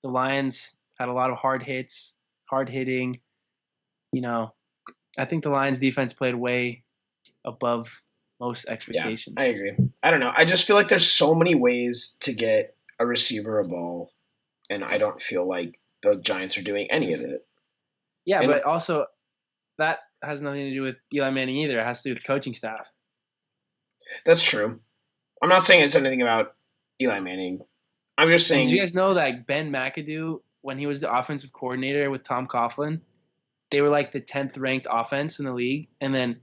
the Lions had a lot of hard hitting. I think the Lions defense played way above most expectations. I agree. I don't know. I just feel like there's so many ways to get a receiver a ball, and I don't feel like the Giants are doing any of it. Yeah, And- but also that has nothing to do with Eli Manning either. It has to do with the coaching staff. That's true. I'm not saying it's anything about Eli Manning. I'm just saying. Did you guys know that Ben McAdoo, when he was the offensive coordinator with Tom Coughlin, they were like the 10th ranked offense in the league, and then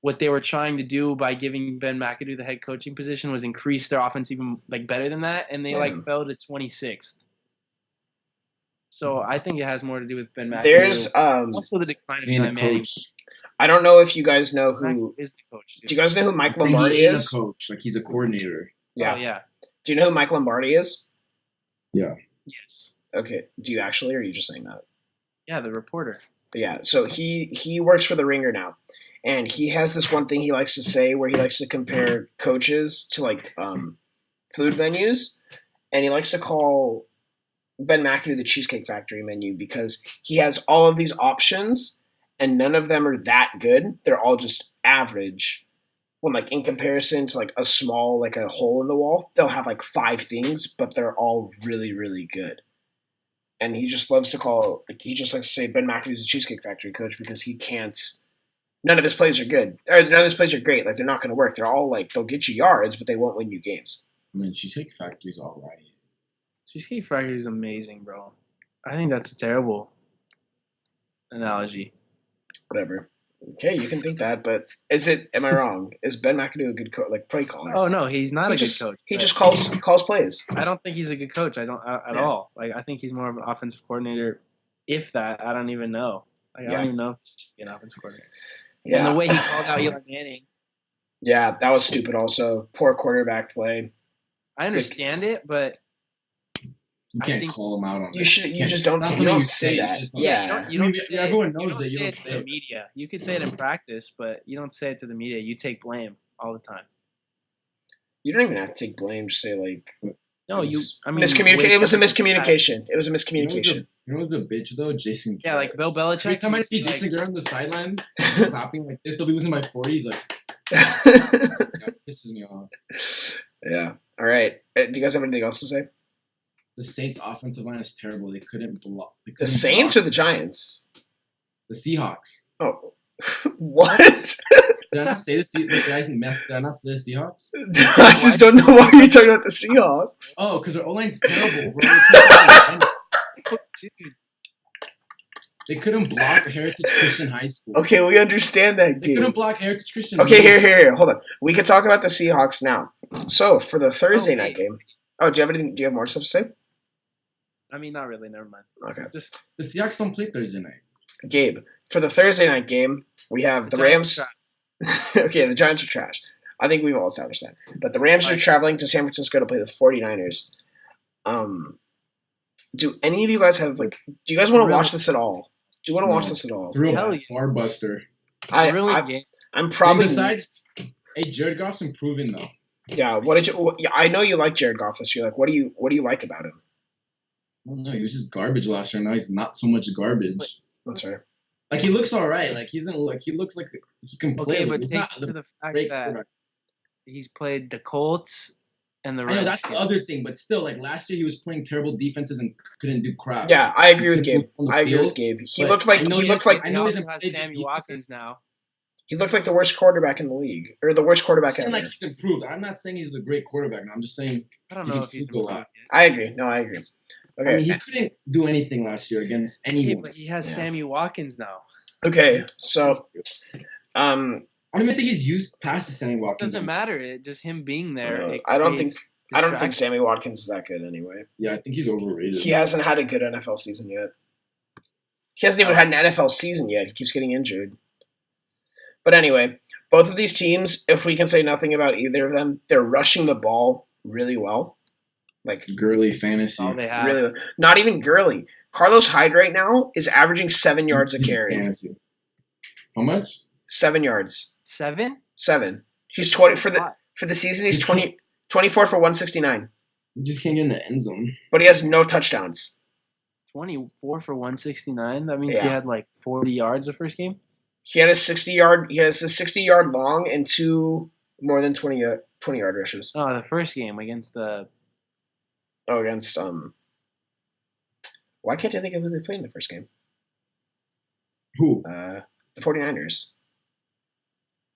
what they were trying to do by giving Ben McAdoo the head coaching position was increase their offense even like better than that, and they Yeah. fell to 26th. So I think it has more to do with Ben McAdoo. There's also the decline of Eli And a Manning. coach. I don't know if you guys know McAdoo who. is the coach. Do you guys know who Mike I'm saying Lombardi he ain't is? a coach. Like he's a coordinator. Yeah. Oh, yeah. Do you know who Mike Lombardi is? Yes. Okay. Do you actually, or are you just saying that? Yeah, the reporter. Yeah, so he works for the Ringer now, and he has this one thing he likes to say where he likes to compare coaches to like food menus, and he likes to call Ben McAdoo the Cheesecake Factory menu because he has all of these options, and none of them are that good. They're all just average. When like in comparison to like a small like a hole in the wall, they'll have like 5 things, but they're all really really good. And he just loves to call, he just likes to say Ben McAdoo's a Cheesecake Factory coach because he can't none of his plays are good. Or none of his plays are great. Like, they're not going to work. They're all, like, they'll get you yards, but they won't win you games. I mean, Cheesecake Factory's all right. Cheesecake Factory is amazing, bro. I think that's a terrible analogy. Whatever. Okay, you can think that, but am I wrong? Is Ben McAdoo a good play caller? Oh no, he's not a good coach. He just calls plays. I don't think he's a good coach. I don't at all. Like, I think he's more of an offensive coordinator. If that, I don't even know. Like, I don't even know if he's an offensive coordinator. Yeah. And the way he called out Eli Manning. Yeah, that was stupid. Also, poor quarterback play. I understand it, but You can't call him out on you it. should. You just don't. That's You something don't you say say, that. you just don't- Yeah. You don't I mean, say everyone knows you don't that you say don't it say to the it. media. You could say it in practice, but you don't say it to the media. You take blame all the time. You don't even have to take blame. Just say like. No, it was I mean, miscommunication. It was a wake up- miscommunication. It was a miscommunication. You know what's a bitch though? Jason. Yeah, like Bill Belichick. Every time I see like, Jason Garrett on the sideline clapping like this, they'll be losing by 40. He's like, that pisses me off. Yeah. All right. Do you guys have anything else to say? The Saints' offensive line is terrible. They couldn't block. The Saints or the Giants? The Seahawks. Oh, what? Did I not say the Seahawks? Did I not say the Seahawks? I just don't know why you're talking about the Seahawks. Oh, because their O-line's terrible. Bro. Dude, They couldn't block Heritage Christian High School. Okay, we understand that They game. couldn't block Heritage Christian. Okay, here. Hold on. We can talk about the Seahawks now. So for the Thursday Oh, night wait. game. Oh, do you have anything? Do you have more stuff to say? I mean, not really. Never mind. Okay. Just The Seahawks don't play Thursday night. Gabe, for the Thursday night game, we have the Giants Rams. are Okay, the Giants are trash. I think we've all established that. But the Rams are traveling to San Francisco to play the 49ers. Do any of you guys have, like, do you guys want to watch this at all? Do you want to watch this at all? It's a real Hell yeah. bar buster. game. I'm probably. And besides, hey, Jared Goff's improving though. Yeah. What did you? Yeah, I know you like Jared Goff this year. Like, what do you like about him? I don't know. He was just garbage last year. Now he's not so much garbage. That's fair. Like he looks all right. Like he looks like he can play. Okay, Like, but he's take not to the the fact great that quarterback. he's played the Colts and the I Rams. know that's the other thing, but still, like last year he was playing terrible defenses and couldn't do crap. Yeah, I agree with He Gabe. on the I agree with field, Gabe. He but looked like I know he he looked has- like I He know also he's has played Sammy defenses. Watkins now. he looked like the worst quarterback in the league, or the worst quarterback I'm ever. saying like he's improved. I'm not saying he's a great quarterback. Now. I'm just saying I don't He's know if he's improved a lot. improved yet. I agree. No, I agree. Okay. I mean, he couldn't do anything last year against Okay, anyone. but he has Yeah. Sammy Watkins now. Okay. So, I don't even think he's used past the Sammy It Watkins. doesn't matter. Just him being there. No, it I don't creates think distraction. Sammy Watkins is that good anyway. Yeah, I think he's overrated. He hasn't had a good NFL season yet. He hasn't even had an NFL season yet. He keeps getting injured. But anyway, both of these teams, if we can say nothing about either of them, they're rushing the ball really well. Like, Girly fantasy. All they have. really well. Not even Gurley. Carlos Hyde right now is averaging 7 yards a carry. Fantasy. How much? 7 yards. 7? 7. He's 20 for What? the season. He's 24 for 169, You just can't get in the end zone. but he has no touchdowns. 24 for 169. That means Yeah. he had like 40 yards the first game. He had a 60-yard. He has a 60-yard long and 2 more than 20-yard rushes. Oh, the first game against the. Oh, against Why can't I think of who they played in the first game? Who? The 49ers.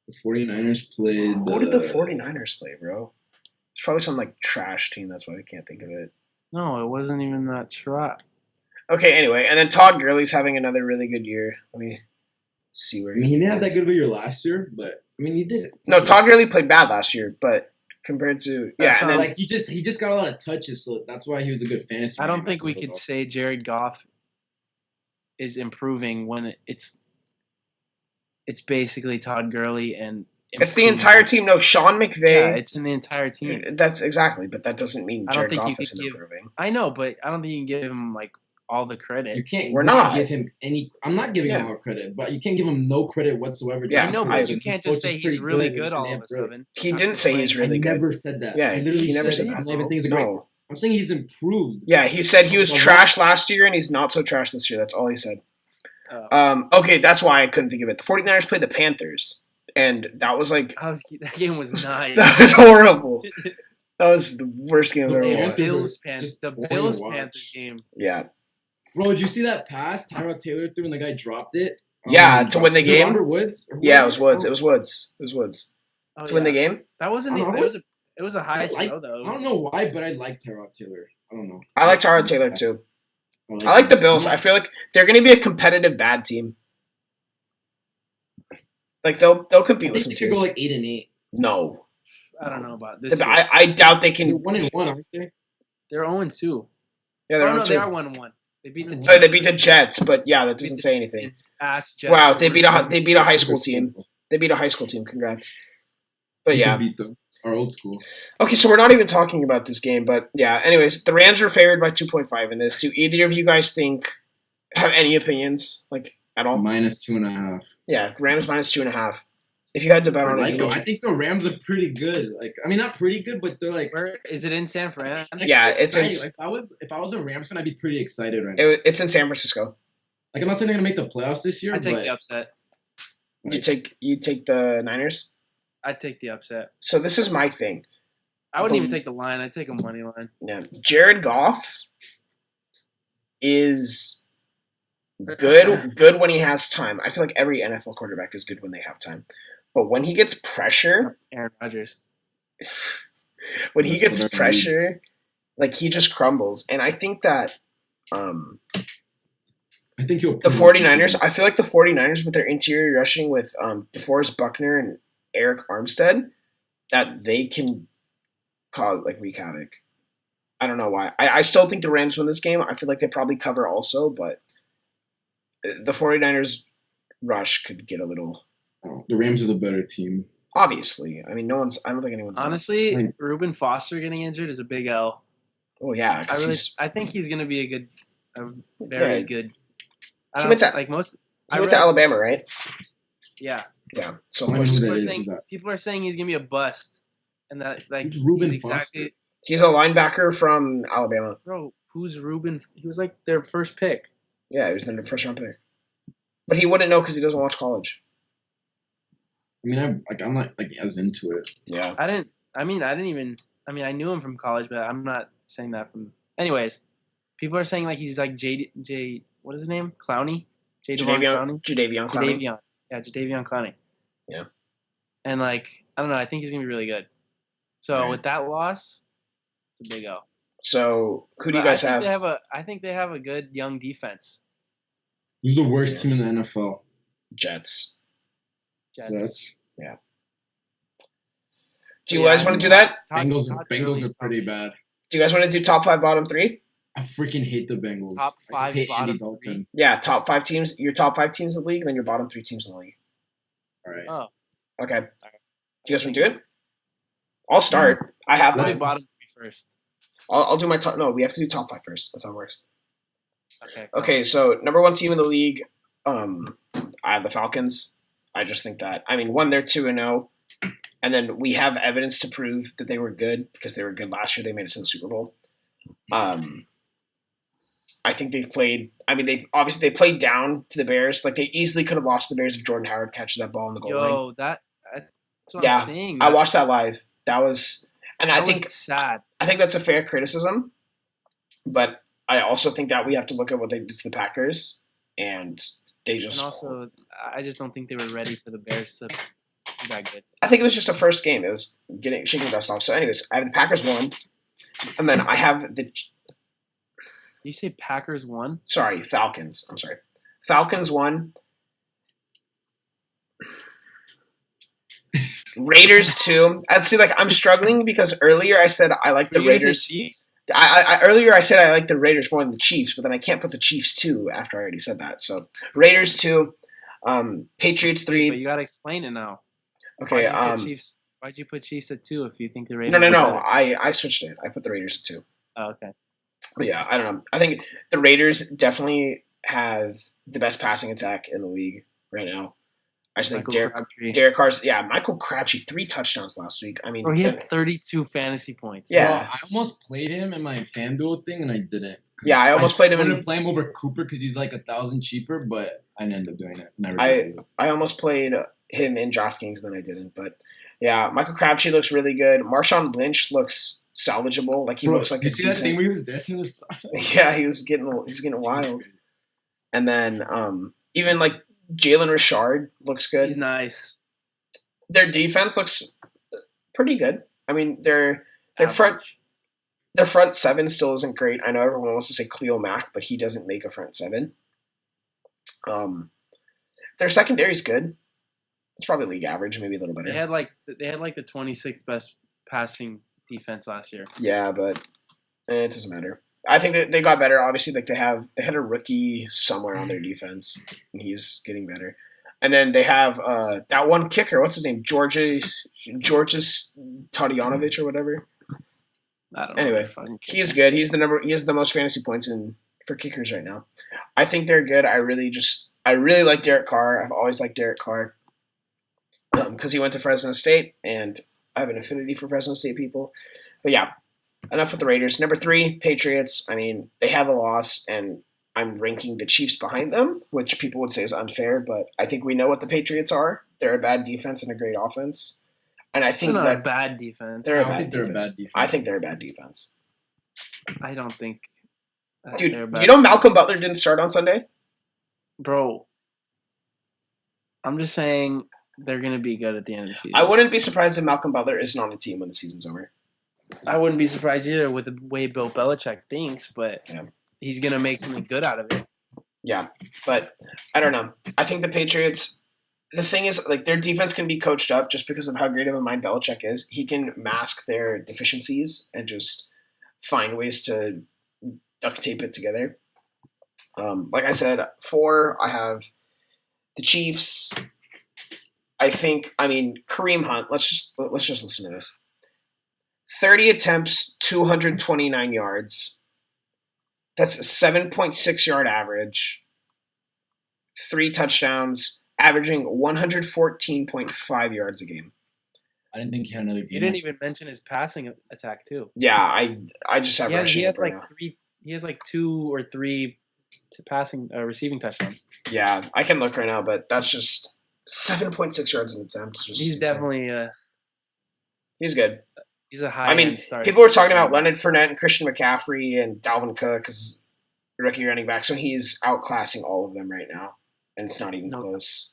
The 49ers played. Who did the 49ers play, bro? It's probably some like trash team. That's why I can't think of it. No, it wasn't even that trap. Okay, anyway, and then Todd Gurley's having another really good year. Let me see where I mean, he didn't have that good of a year last year, but I mean, he did it. No, Todd Gurley played bad last year, but compared to That's and then not Like he just got a lot of touches, so that's why he was a good fantasy. I don't running think back we for could them. say Jared Goff is improving when it's basically Todd Gurley and it's the entire team. No, Sean Yeah, McVay. it's in the entire team. That's exactly, but that doesn't mean I don't Jared think you Goff could isn't give- improving. I know, but I don't think you can give him like all the credit. You can't. We're you can't not. give him any. I'm not giving him all credit, but you can't give him no credit whatsoever. Yeah, I know, I- but you can't just say he's really good all of a sudden. He After didn't say he's playing- really I good. never said that. Yeah, I literally he never said said it. that. I don't even think he's a great. No. I'm saying he's improved. Yeah, he said he was Well, trash last year and he's not so trash this year. That's all he said. Okay, that's why I couldn't think of it. The 49ers played the Panthers, and that was like that game was nice. that was horrible. That was the worst game I've ever The watched. Panthers The boring Bills to watch. Panthers game. Yeah. Bro, did you see that pass Tyrod Taylor threw and the guy dropped it? Yeah, to win the Was it game. Robert Woods? Or Yeah, it Woods? was Woods. It was Woods. It was Woods. Oh, To win the yeah. game. That wasn't. I don't know. It was a high throw though. I don't know why, but I like Tyrod Taylor. I don't know. I like Tyrod Taylor too. I like him. the Bills. I feel like they're going to be a competitive bad team. Like they'll I compete with think some they could go teams. like 8-8. No, I don't know about this. I doubt they They're can. 1-1, aren't they? They're 0-2. Yeah, Oh they're no, on they two. are 1-1. They beat the Oh, Jets. Oh, they beat the Jets, but yeah, that doesn't say anything. Ass Jets. Wow, they beat a high school team. They beat a high school team. Congrats. But We yeah. could beat them. Our old school. Okay, so we're not even talking about this game, but yeah. Anyways, the Rams were favored by 2.5 in this. Do either of you guys have any opinions like at all? -2.5. Yeah, Rams -2.5. If you had to bet on it, I think the Rams are pretty good. Like, I mean, not pretty good, but they're like. Where is it in San Fran? Like, Yeah, it's in. exciting. Like, if I was a Rams fan, I'd be pretty excited right now. It's in San Francisco. Like, I'm not saying they're gonna make the playoffs this year, I take but the upset. You take the Niners. I take the upset. So this is my thing. I wouldn't even take the line. I'd take a money line. Yeah, Jared Goff is good when he has time. I feel like every NFL quarterback is good when they have time, but when he gets pressure, Aaron Rodgers. when he gets pressure, like he just crumbles. And I think that I think you'll. the 49ers, I feel like the 49ers with their interior rushing with DeForest Buckner and Eric Armstead, that they can wreak havoc. I don't know why. I still think the Rams win this game. I feel like they probably cover also, but the 49ers rush could get a little. Oh, the Rams are the better team. Obviously. I mean, I don't think anyone's. Honestly, Reuben Foster getting injured is a big L. Oh, yeah. I think he's going to be a very good. He went to Alabama, right? Yeah. Yeah. So I don't know who People that are, is. saying, Who's that? people are saying he's going to be a bust. And that, like, Who's Reuben he's exactly. he's a linebacker from Alabama. Bro, who's Reuben? He was like their first pick. Yeah, he was their first round pick. But he wouldn't know because he doesn't watch college. I mean, I'm not like as into it. Yeah. I knew him from college, but I'm not saying that from. Anyways, people are saying like he's like J. What is his name? Clowney. Jadeveon Clowney. Jadeveon. Yeah, Jadeveon Clowney. Yeah. And like I don't know, I think he's gonna be really good. So with that loss, it's a big O. So who do you guys have? I think they have a good young defense. Who's the worst team in the NFL? Jets. Jets. Yeah. Do you guys want to do that? Bengals are pretty bad. Do you guys want to do top 5, bottom 3? I freaking hate the Bengals. Top I just 5, hate bottom Andy Dalton. 3. Yeah, top 5 teams. Your top 5 teams in the league, then your bottom 3 teams in the league. All right. Oh, Okay. Do you guys want to do it? I'll start. I have let's mine. do bottom 3 first. I'll do my top. No, we have to do top 5 first. That's how it works. Okay. Okay, so number 1 team in the league, I have the Falcons. I just think that, I mean, one, they're 2-0, and then we have evidence to prove that they were good because they were good last year. They made it to the Super Bowl. I think they've played. I mean, they played down to the Bears. Like they easily could have lost the Bears if Jordan Howard catches that ball in the goal line. That's what I'm saying. I watched that live. That was, and I think was sad. I think that's a fair criticism, but I also think that we have to look at what they did to the Packers, and they just. And also, I just don't think they were ready for the Bears to be that good. I think it was just a first game. It was shaking the dust off. So, anyways, I have the Packers won, and then I have the. You say Packers won? Sorry, Falcons. I'm sorry, Falcons won. Raiders 2. I'd see, like, I'm struggling because earlier I said I like the Raiders. Earlier I said I like the Raiders more than the Chiefs, but then I can't put the Chiefs 2 after I already said that. So Raiders 2, Patriots 3. But you gotta explain it now. Okay. Why'd you put Chiefs at 2 if you think the Raiders? No. I switched it. I put the Raiders at 2. Oh, okay. But yeah, I don't know. I think the Raiders definitely have the best passing attack in the league right now. I just think Derek Carr's, Michael Crabtree, 3 touchdowns last week. I mean, he had 32 fantasy points. Yeah. Well, I almost played him in my FanDuel thing, and I didn't. Yeah, I almost played him. I wanted to play him over Cooper because he's like 1,000 cheaper, but I didn't end up doing it. I almost played him in DraftKings, then I didn't. But yeah, Michael Crabtree looks really good. Marshawn Lynch looks salvageable. Like he looks like you see that thing where he was dancing this? Yeah, he was getting wild. And then even like Jalen Richard looks good. He's nice. Their defense looks pretty good. I mean, their front seven still isn't great. I know everyone wants to say Cleo Mack, but he doesn't make a front seven. Their secondary is good. It's probably league average, maybe a little better. They had like the 26th best passing defense last year. Yeah, but it doesn't matter. I think that they got better. Obviously, like they had a rookie somewhere on their defense, and he's getting better. And then they have that one kicker. What's his name? Georges Tadjanovic or whatever. I don't know. Anyway, he's good. He has the most fantasy points for kickers right now. I think they're good. I really like Derek Carr. I've always liked Derek Carr because he went to Fresno State, and I have an affinity for Fresno State people. But yeah, enough with the Raiders. Number 3, Patriots. I mean, they have a loss, and I'm ranking the Chiefs behind them, which people would say is unfair, but I think we know what the Patriots are. They're a bad defense and a great offense. And I think they're not a bad defense. They're a bad defense. I think they're a bad defense. I don't think. Dude, you know Malcolm Butler didn't start on Sunday? Bro, I'm just saying they're going to be good at the end of the season. I wouldn't be surprised if Malcolm Butler isn't on the team when the season's over. I wouldn't be surprised either with the way Bill Belichick thinks, but he's going to make something good out of it. Yeah, but I don't know. I think the Patriots, the thing is, like, their defense can be coached up just because of how great of a mind Belichick is. He can mask their deficiencies and just find ways to duct tape it together. Like I said, 4, I have the Chiefs. Kareem Hunt. Let's just listen to this. 30 attempts, 229 yards. That's a 7.6 yard average. 3 touchdowns, averaging 114.5 yards a game. I didn't think he had another game. You didn't even mention his passing attack too. Yeah, I just have rushing. He has like 3. He has like 2 or 3 receiving touchdowns. Yeah, I can look right now, but that's just 7.6 yards an attempt. He's definitely he's good. He's a high. People were talking about Leonard Fournette and Christian McCaffrey and Dalvin Cook as rookie running backs, so he's outclassing all of them right now, and it's not even close.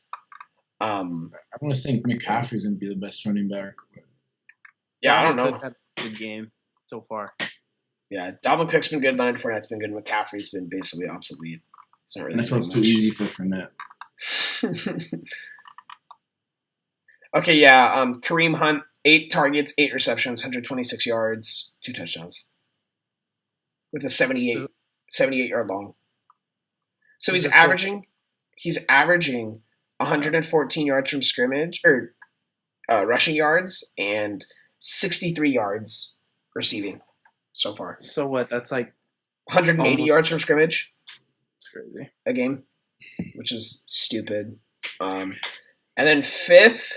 I want to think McCaffrey's going to be the best running back. But... Yeah, I don't know. Had a good game so far. Yeah, Dalvin Cook's been good. Leonard Fournette's been good. McCaffrey's been basically obsolete. It's not really. That's what's too easy for Fournette. Okay, yeah. Kareem Hunt, 8 targets, 8 receptions, 126 yards, 2 touchdowns, with a 78 yard long. So he's averaging 114 yards from scrimmage or rushing yards and 63 yards receiving so far. So what? That's like 180 yards from scrimmage. That's crazy. A game, which is stupid. And then 5th,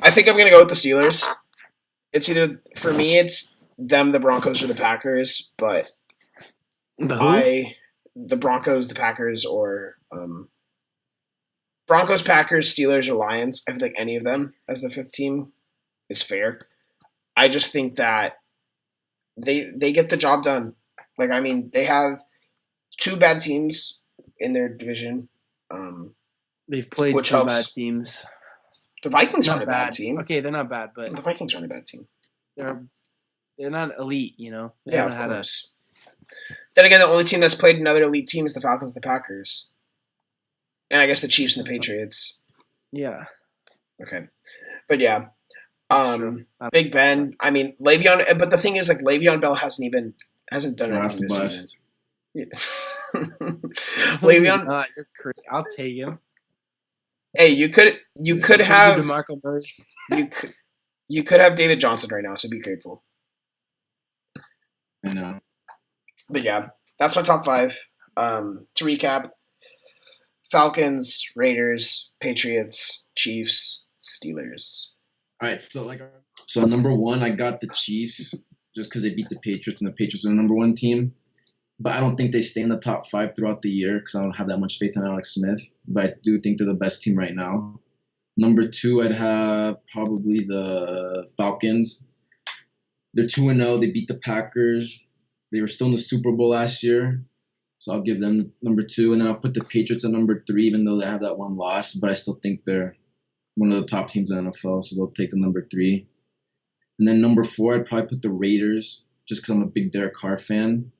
I think I'm going to go with the Steelers. It's either, for me, it's them, the Broncos, or the Packers, but the Broncos, the Packers, or Broncos, Packers, Steelers, or Lions. I feel like any of them as the 5th team is fair. I just think that they get the job done. Like, I mean, they have 2 bad teams in their division. They've played 2 bad teams. The Vikings aren't a bad team. Okay, they're not bad, but the Vikings aren't a bad team. They're not elite, you know. Yeah, of course. Then again, the only team that's played another elite team is the Falcons, the Packers, and I guess the Chiefs and the Patriots. Yeah. Okay, but yeah, Big Ben. I mean, Le'Veon. But the thing is, like, Le'Veon Bell hasn't done anything this season. Yeah. Le'Veon. You're crazy. I'll take him. Hey, you could have DeMarco Murray. you could have David Johnson right now, so be grateful. I know. But yeah, that's my top 5. To recap: Falcons, Raiders, Patriots, Chiefs, Steelers. All right, so number 1, I got the Chiefs just because they beat the Patriots, and the Patriots are the number 1 team. But I don't think they stay in the top 5 throughout the year because I don't have that much faith in Alex Smith. But I do think they're the best team right now. Number 2, I'd have probably the Falcons. They're 2-0. They beat the Packers. They were still in the Super Bowl last year. So I'll give them number 2, and then I'll put the Patriots at number 3, even though they have that one loss. But I still think they're one of the top teams in the NFL, so they'll take the number 3. And then number 4, I'd probably put the Raiders, just because I'm a big Derek Carr fan.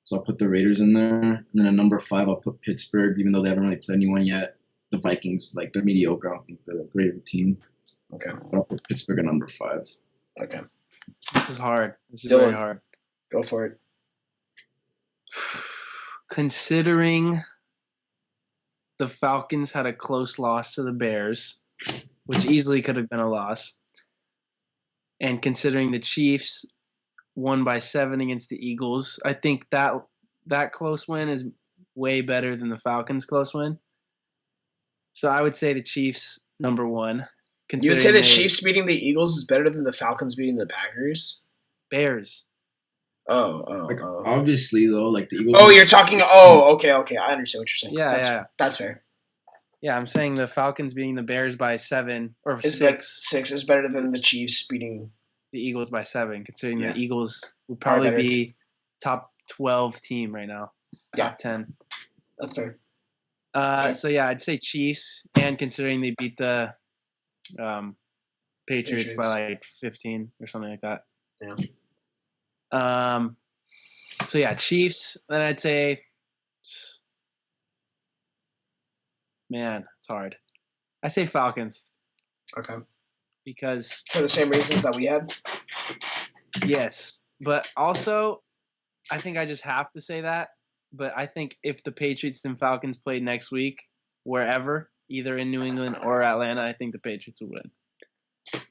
So I'll put the Raiders in there. And then at number 5, I'll put Pittsburgh, even though they haven't really played anyone yet. The Vikings, like, they're mediocre. I don't think they're a great of a team. Okay. But I'll put Pittsburgh at number 5. Okay. This is hard. This is Dylan. very hard. Go for it. Considering the Falcons had a close loss to the Bears, which easily could have been a loss, and considering the Chiefs won by 7 against the Eagles, I think that close win is way better than the Falcons' close win. So I would say the Chiefs number 1. You would say the Chiefs beating the Eagles is better than the Falcons beating the Packers? Bears. Oh. Obviously, though, like the Eagles. Oh, you're talking. Oh, okay. I understand what you're saying. Yeah, That's fair. Yeah, I'm saying the Falcons beating the Bears by 7 or Is 6. 6 is better than the Chiefs beating The Eagles by 7, considering Yeah. the Eagles would Are probably better be top 12 team right now. Yeah. Top 10. That's fair. Okay. So yeah, I'd say Chiefs, and considering they beat the Patriots by like 15 or something like that. Yeah. So yeah, Chiefs. Then I'd say, man, it's hard. I say Falcons Okay. because For the same reasons that we had. yes, but also I think I just have to say that. But I think if the Patriots and Falcons played next week, wherever, either in New England or Atlanta, I think the Patriots would win.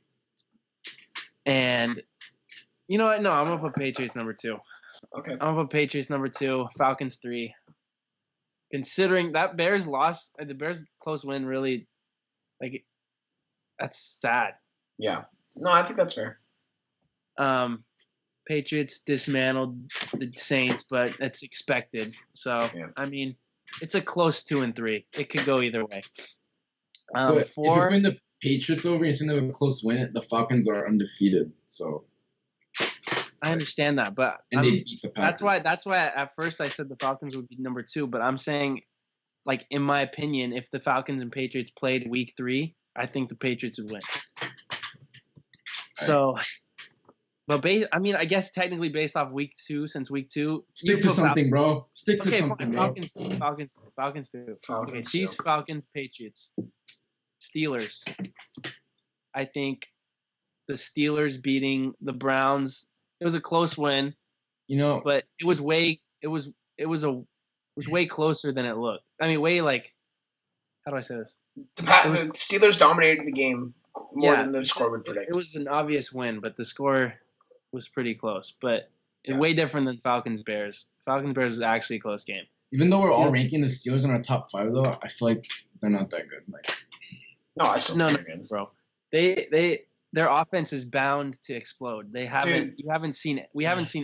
And you know what? No, I'm going to put Patriots number 2. Okay. I'm going to put Patriots number 2, Falcons 3. Considering that Bears loss, the Bears close win really, like, that's sad. Yeah. No, I think that's fair. Patriots dismantled the Saints, but it's expected. So, Yeah. I mean, it's a close 2 and 3. It could go either way. But if you're 4. putting the Patriots over and you're saying they have a close win, the Falcons are undefeated. So. I understand that, but And they beat the Packers. that's why at first I said the Falcons would be number 2, but I'm saying, like, in my opinion, if the Falcons and Patriots played week 3, I think the Patriots would win. So, but I guess technically based off week 2, since week 2, Stick to something, bro. Stick to something, bro. Falcons 2. Okay, Chiefs, Falcons, Patriots, Steelers. I think the Steelers beating the Browns. It was a close win, You know, but it was way closer than it looked. I mean, way like, how do I say this? The Steelers dominated the game more than the score would predict. It was an obvious win, but the score was pretty close. But it's Yeah. way different than Falcons Bears. Falcons Bears was actually a close game. even though we're all ranking the Steelers in our top 5, though, I feel like they're not that good. Like, No, I still No, think they're good. bro. Their offense is bound to explode. We haven't seen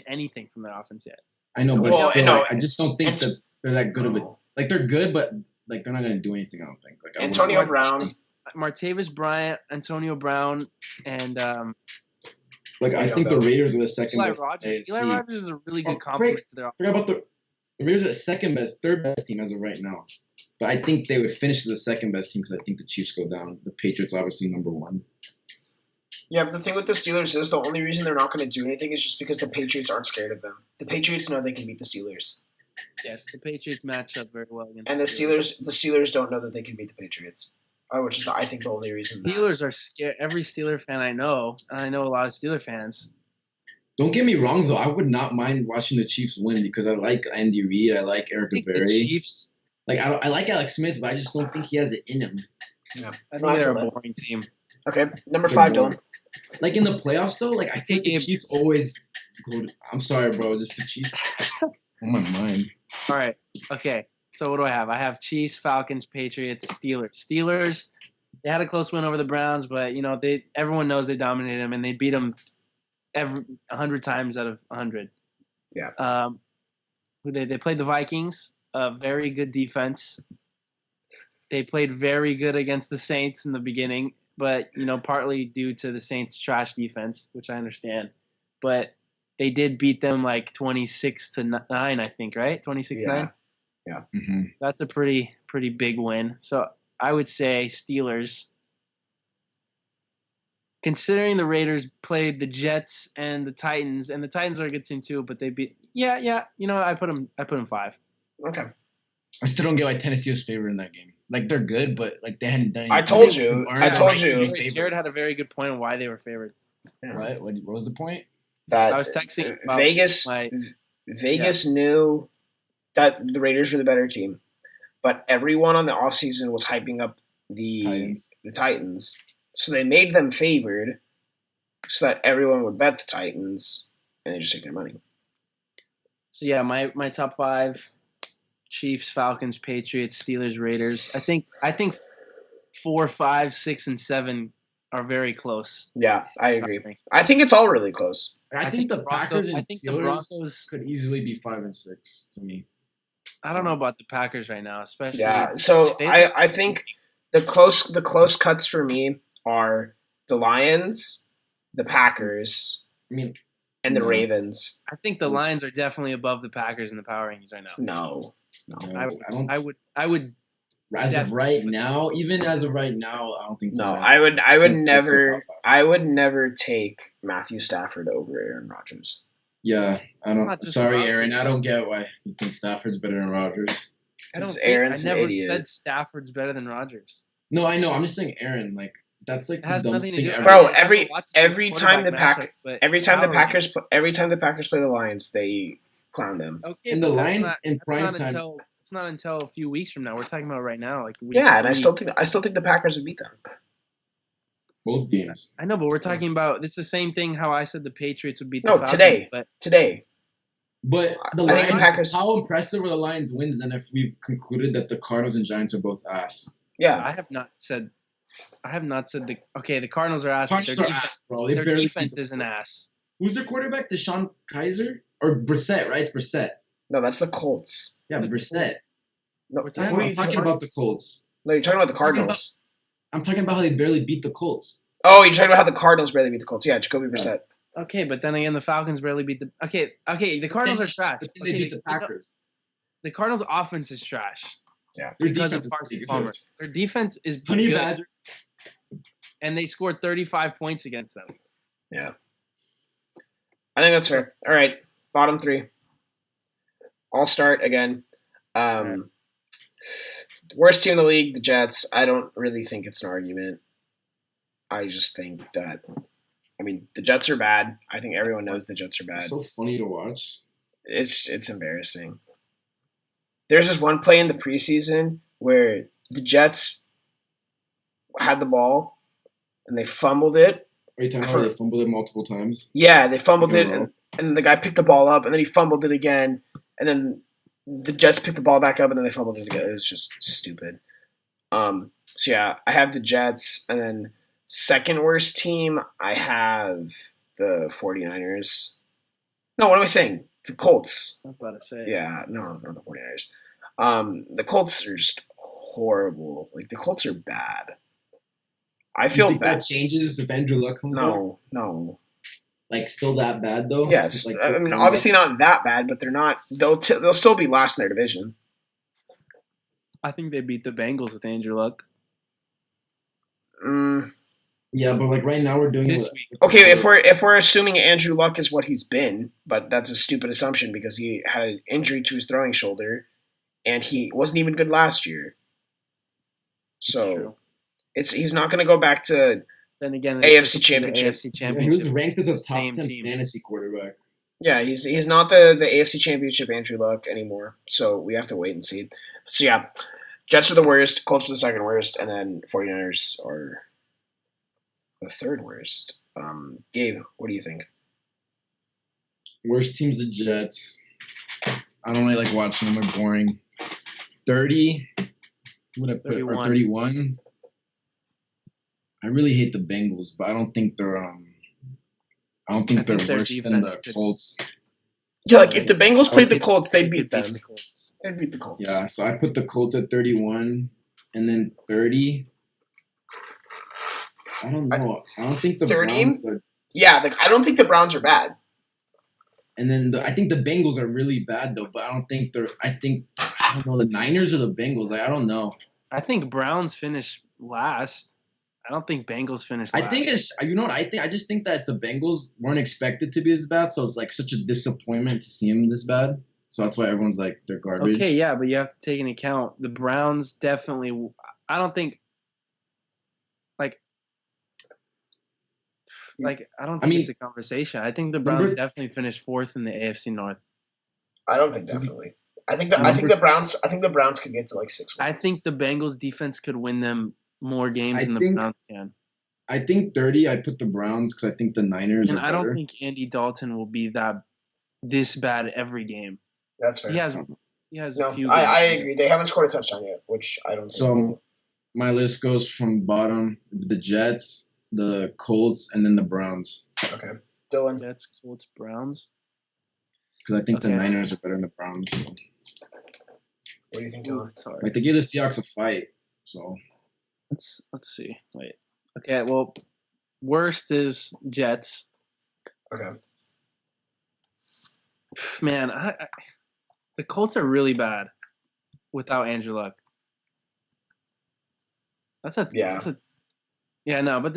anything from their offense yet. I know, but Well, still, no, like, I just don't think that they're that good of a. No. Like, they're good, but like they're not gonna do anything. I don't think. Like, Antonio Brown. Martavis Bryant, Antonio Brown, and Like, I think the Raiders are the second Eli best. Rogers. AFC. Eli Rogers is a really good Oh, compliment great. to their offense. Forgot about the Raiders are the third best team as of right now. But I think they would finish as the second best team because I think the Chiefs go down. The Patriots obviously number 1. Yeah, but the thing with the Steelers is the only reason they're not going to do anything is just because the Patriots aren't scared of them. The Patriots know they can beat the Steelers. Yes, the Patriots match up very well against And the Steelers don't know that they can beat the Patriots. Which is, I think, the only reason. Steelers are scared. Every Steeler fan I know, and I know a lot of Steeler fans. Don't get me wrong though. I would not mind watching the Chiefs win because I like Andy Reid. I like Eric I think the Berry. Chiefs. Like I like Alex Smith, but I just don't think he has it in him. Yeah. I No, I think they're feel a that. boring team. Okay, number 5, They're Dylan. Like in the playoffs though, like I think the Chiefs always go. I'm sorry, bro. Just the Chiefs. On my mind. All right. Okay. So what do I have? I have Chiefs, Falcons, Patriots, Steelers. Steelers. They had a close win over the Browns, but everyone knows they dominated them and they beat them 100 times out of 100. Yeah. They played the Vikings, a very good defense. They played very good against the Saints in the beginning, but partly due to the Saints' trash defense, which I understand. But they did beat them like 26-9, I think, right? 26-9. Mm-hmm. That's a pretty big win. So I would say Steelers. Considering the Raiders played the Jets and the Titans are a good team too, but they beat. Yeah. You know, I put them 5. Okay. I still don't get why Tennessee was favored in that game. Like they're good, but like they hadn't done. I told you. Jared had a very good point on why they were favored. Yeah. What was the point? That I was texting about Vegas knew that the Raiders were the better team, but everyone on the offseason was hyping up the Titans. So they made them favored so that everyone would bet the Titans and they just take their money. So yeah, my top 5: Chiefs, Falcons, Patriots, Steelers, Raiders. I think 4, 5, 6, and 7 are very close. Yeah, I agree. I think it's all really close. I think the Packers and the Steelers Broncos could easily be 5 and 6 to me. I don't know about the Packers right now, especially. Yeah, so I think the close cuts for me are the Lions, the Packers, and the Ravens. I think the Lions are definitely above the Packers in the power rankings right now. No. I would. As of right now, even as of right now, I don't think. No, I would never take Matthew Stafford over Aaron Rodgers. Yeah, I don't. Sorry, Aaron. I don't get why you think Stafford's better than Rodgers. I never said Stafford's better than Rodgers. No, I know. I'm just saying Aaron. Like that's like the dumbest thing ever. Bro, every time the Packers play the Lions, they clown them. Okay, and the Lions in prime time. It's not until a few weeks from now. We're talking about right now, like and I still think the Packers would beat them. Both games. I know, but we're talking about it's the same thing. How I said the Patriots would beat the Falcons, today. But the Lions, how impressive were the Lions' wins then if we've concluded that the Cardinals and Giants are both ass? Yeah, I have not said the Cardinals are ass. Cardinals but are ass, bro. Their defense is an ass. Who's their quarterback? Deshaun Kaiser or Brissett? Right, it's Brissett. No, that's the Colts. Yeah, Brissett. No, I'm talking about the Colts. No, you're talking about the Cardinals. I'm talking about how they barely beat the Colts. Oh, you're talking about how the Cardinals barely beat the Colts. Yeah, Jacoby Brissett. Okay, but then again, the Falcons barely beat the. Okay, the Cardinals are trash. But they beat the Packers. The Cardinals' offense is trash. Yeah, because of Carson Palmer. Their defense is good, and they scored 35 points against them. Yeah, I think that's fair. All right, bottom 3. I'll start again. Worst team in the league, the Jets. I don't really think it's an argument. I just think that, the Jets are bad. I think everyone knows the Jets are bad. It's so funny to watch. It's embarrassing. There's this one play in the preseason where the Jets had the ball and they fumbled it. Are you talking about they fumbled it multiple times? Yeah, they fumbled it, and the guy picked the ball up, and then he fumbled it again, and then the Jets picked the ball back up, and then they fumbled it again. It was just stupid. So yeah, I have the Jets, and then second worst team, I have the 49ers. No, what am I saying? The Colts. I was about to say. Yeah, no, not the 49ers. The Colts are just horrible. Like, the Colts are bad. I feel bad. bad. That changes if Andrew Luck comes back? No. Like, still that bad, though? Yes. Like, obviously not that bad, but they're not. They'll still be last in their division. I think they beat the Bengals with Andrew Luck. Yeah, but like right now we're doing this week. Okay, if we're assuming Andrew Luck is what he's been, but that's a stupid assumption because he had an injury to his throwing shoulder, and he wasn't even good last year. So he's not going to go back to then again AFC Championship. Yeah, he was ranked as a top 10 fantasy quarterback. Yeah, he's not the AFC Championship Andrew Luck anymore. So we have to wait and see. So yeah, Jets are the worst, Colts are the second worst, and then 49ers are the third worst. Gabe, what do you think? Worst team's the Jets. I don't really like watching them. They're boring. 30. What I put? Or 31. I really hate the Bengals, but I don't think they're worse than the Colts. Yeah, like if the Bengals played the Colts, they'd beat them. They'd beat the Colts. Yeah, so I put the Colts at 31, and then 30. I don't know. I don't think the 30? Browns are. Yeah, I don't think the Browns are bad. And then I think the Bengals are really bad though, but I don't think they're. I think I don't know, the Niners or the Bengals. Like, I don't know. I think Browns finish last. I don't think Bengals finish last. I think it's, you know what I think? I just think that it's the Bengals weren't expected to be this bad, so it's like such a disappointment to see them this bad. So that's why everyone's like, they're garbage. Okay, yeah, but you have to take into account the Browns definitely. I don't think. I don't think it's a conversation. I think the Browns definitely finished fourth in the AFC North. I don't think definitely. I think the Browns could get to like 6 wins. I think the Bengals defense could win them more games than the Browns can. I think 30. I put the Browns because I think the Niners. And are I don't better. think Andy Dalton will be this bad every game. That's fair. He has No, a few. I agree. They haven't scored a touchdown yet, which I don't think. So my list goes from bottom: the Jets, the Colts, and then the Browns. Okay, Dylan. Jets, Colts, Browns. Because I think the Niners are better than the Browns. So. What do you think, Ooh, Dylan? it's hard. Like, they give the Seahawks a fight. So Let's see. Wait. Okay. Well, worst is Jets. Okay. Man, the Colts are really bad without Andrew Luck. But the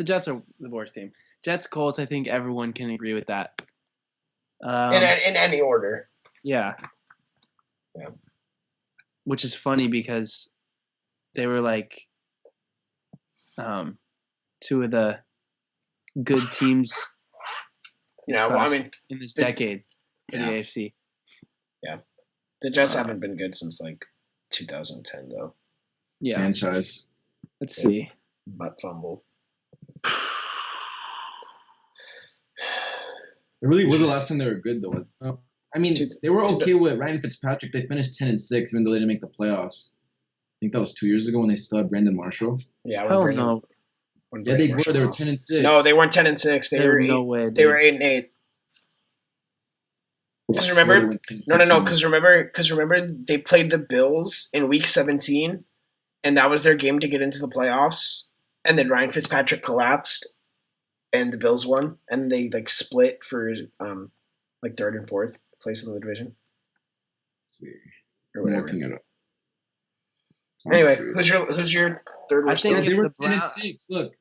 Jets are the worst team. Jets, Colts, I think everyone can agree with that. In any order. Yeah. Yeah. Which is funny because they were like two of the good teams Yeah, well, I mean, in this decade for the AFC. Yeah. The Jets haven't been good since like 2010 though. Yeah. Sanchez. Let's see. Butt fumble. It really was the last time they were good, though. I mean, they were okay with Ryan Fitzpatrick. They finished 10-6, even though they didn't make the playoffs. I think that was 2 years ago when they still had Brandon Marshall. Yeah, Hell no. Yeah, they were. They were 10-6. No, they weren't 10-6. They were no way. They were 8-8. Because remember, Because remember, they played the Bills in Week 17, and that was their game to get into the playoffs. And then Ryan Fitzpatrick collapsed, and the Bills won, and they like split for like third and fourth place in the division, or whatever. Anyway, who's your third worst? They were 10-6. Look,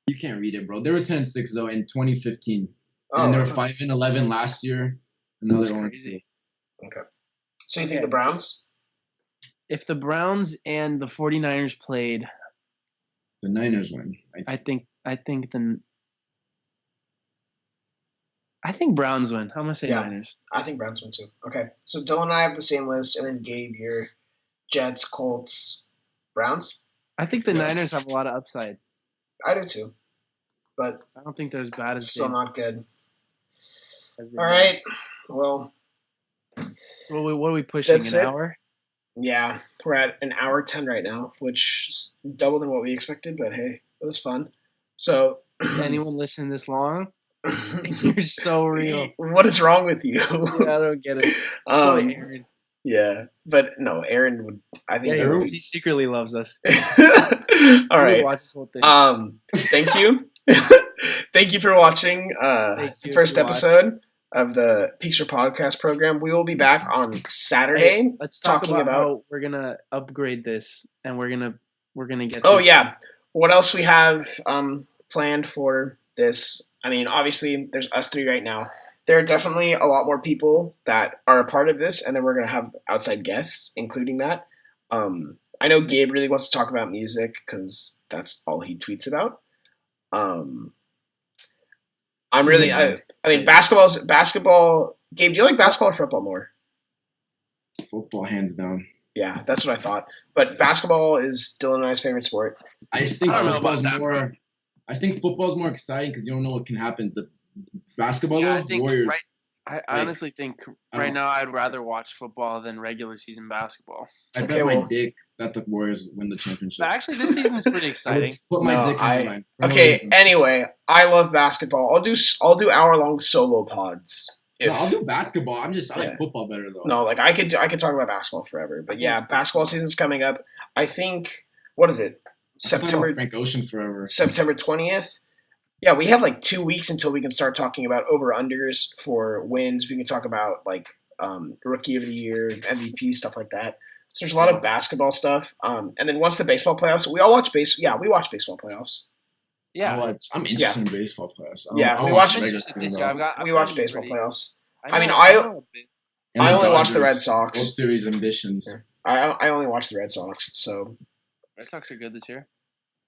you can't read it, bro. They were 10-6 though in 2015, and they were 5-11 last year. Another one. Crazy. Okay. So you think the Browns? If the Browns and the 49ers played, the Niners win. I think Browns win. I'm gonna say Niners. I think Browns win too. Okay. So Dylan and I have the same list, and then Gabe, your Jets, Colts, Browns. I think the Niners have a lot of upside. I do too, but I don't think they're as bad as still not good. All right. Well, what are we pushing? An hour? Yeah, we're at an hour 10 right now, which is double than what we expected. But hey, it was fun. So, anyone listening this long? You're so real. What is wrong with you? Yeah, I don't get it. Aaron. Yeah, but no, Aaron would. I think he secretly loves us. All right. Watch this whole thing. Thank you. Thank you for watching the first episode of the Peakster podcast program. We will be back on Saturday. Hey, let's talk about how we're gonna upgrade this, and we're gonna get. Oh yeah, what else we have planned for this? I mean, obviously, there's us three right now. There are definitely a lot more people that are a part of this, and then we're gonna have outside guests, including that. I know Gabe really wants to talk about music because that's all he tweets about. I'm really. I mean, basketball. Gabe, do you like basketball or football more? Football, hands down. Yeah, that's what I thought. But basketball is Dylan and I's favorite sport. I think football's more exciting because you don't know what can happen. The basketball, Warriors. I honestly think right now I'd rather watch football than regular season basketball. I bet my dick that the Warriors win the championship. But actually, this season's pretty exciting. Anyway, I love basketball. I'll do hour-long solo pods. I'll do basketball. I like football better though. No, like I could talk about basketball forever. But yeah, basketball season's coming up. I think what is it? September. Frank Ocean forever. September 20th. Yeah, we have like 2 weeks until we can start talking about over-unders for wins. We can talk about like rookie of the year, MVP, stuff like that. So there's a lot of basketball stuff. And then once the baseball playoffs, we all watch we watch baseball playoffs. Yeah. I'm interested in baseball playoffs. Yeah, we watch watch- regular Interested season, this though. year. We watch baseball playoffs. I mean, know I a bit. And I the only watch the Red Dodgers, Sox. World Series ambitions. I only watch the Red Sox. So Red Sox are good this year.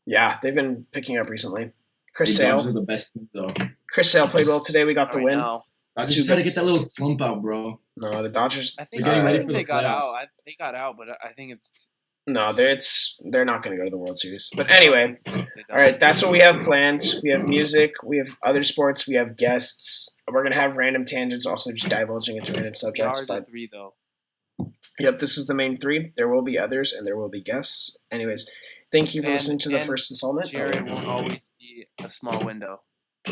yeah, they've been picking up recently. Chris The Dodgers Sale. are the best team, though. Chris Sale played well today. We got the Right win. now. I just got to get that little slump out, bro. No, the Dodgers. I think, They're getting I ready think for the they got playoffs. out. They got out, but I think it's. No, they're not going to go to the World Series. But anyway, they don't. all right, that's what we have planned. We have music, we have other sports, we have guests. We're going to have random tangents, also just divulging into random We subjects. are the But 3 though. yep, this is the main 3. There will be others, and there will be guests. Anyways, thank you for And- listening to the and first installment. Jared won't always be a small window.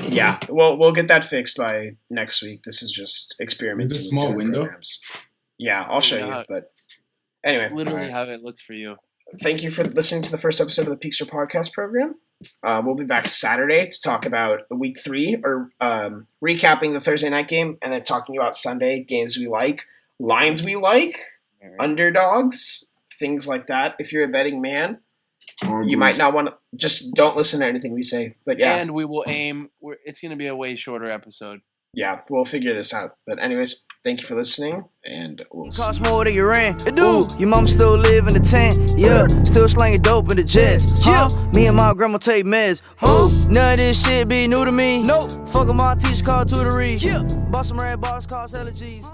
Yeah, we'll get that fixed by next week. This is just experimenting. Is it with small different window? programs. Yeah, I'll show you. Yeah. But anyway, Literally how it looks for you. thank you for listening to the first episode of the Peakster podcast program. We'll be back Saturday to talk about week 3, or recapping the Thursday night game, and then talking about Sunday games we like, lines we like, underdogs, things like that. If you're a betting man, you might not want to. Just don't listen to anything we say. But yeah, And we will aim. It's going to be a way shorter episode. yeah, we'll figure this out. But anyways, thank you for listening, and we'll see. Cost more than your rent. Ooh, your mom still live in the tent. Yeah, still slanging dope in the jets. Yeah, me and my grandma take meds. Oh, none of this shit be new to me. Nope. Fuck 'em, my teacher called tutory. Yeah, bought some red bars, cost hella G's.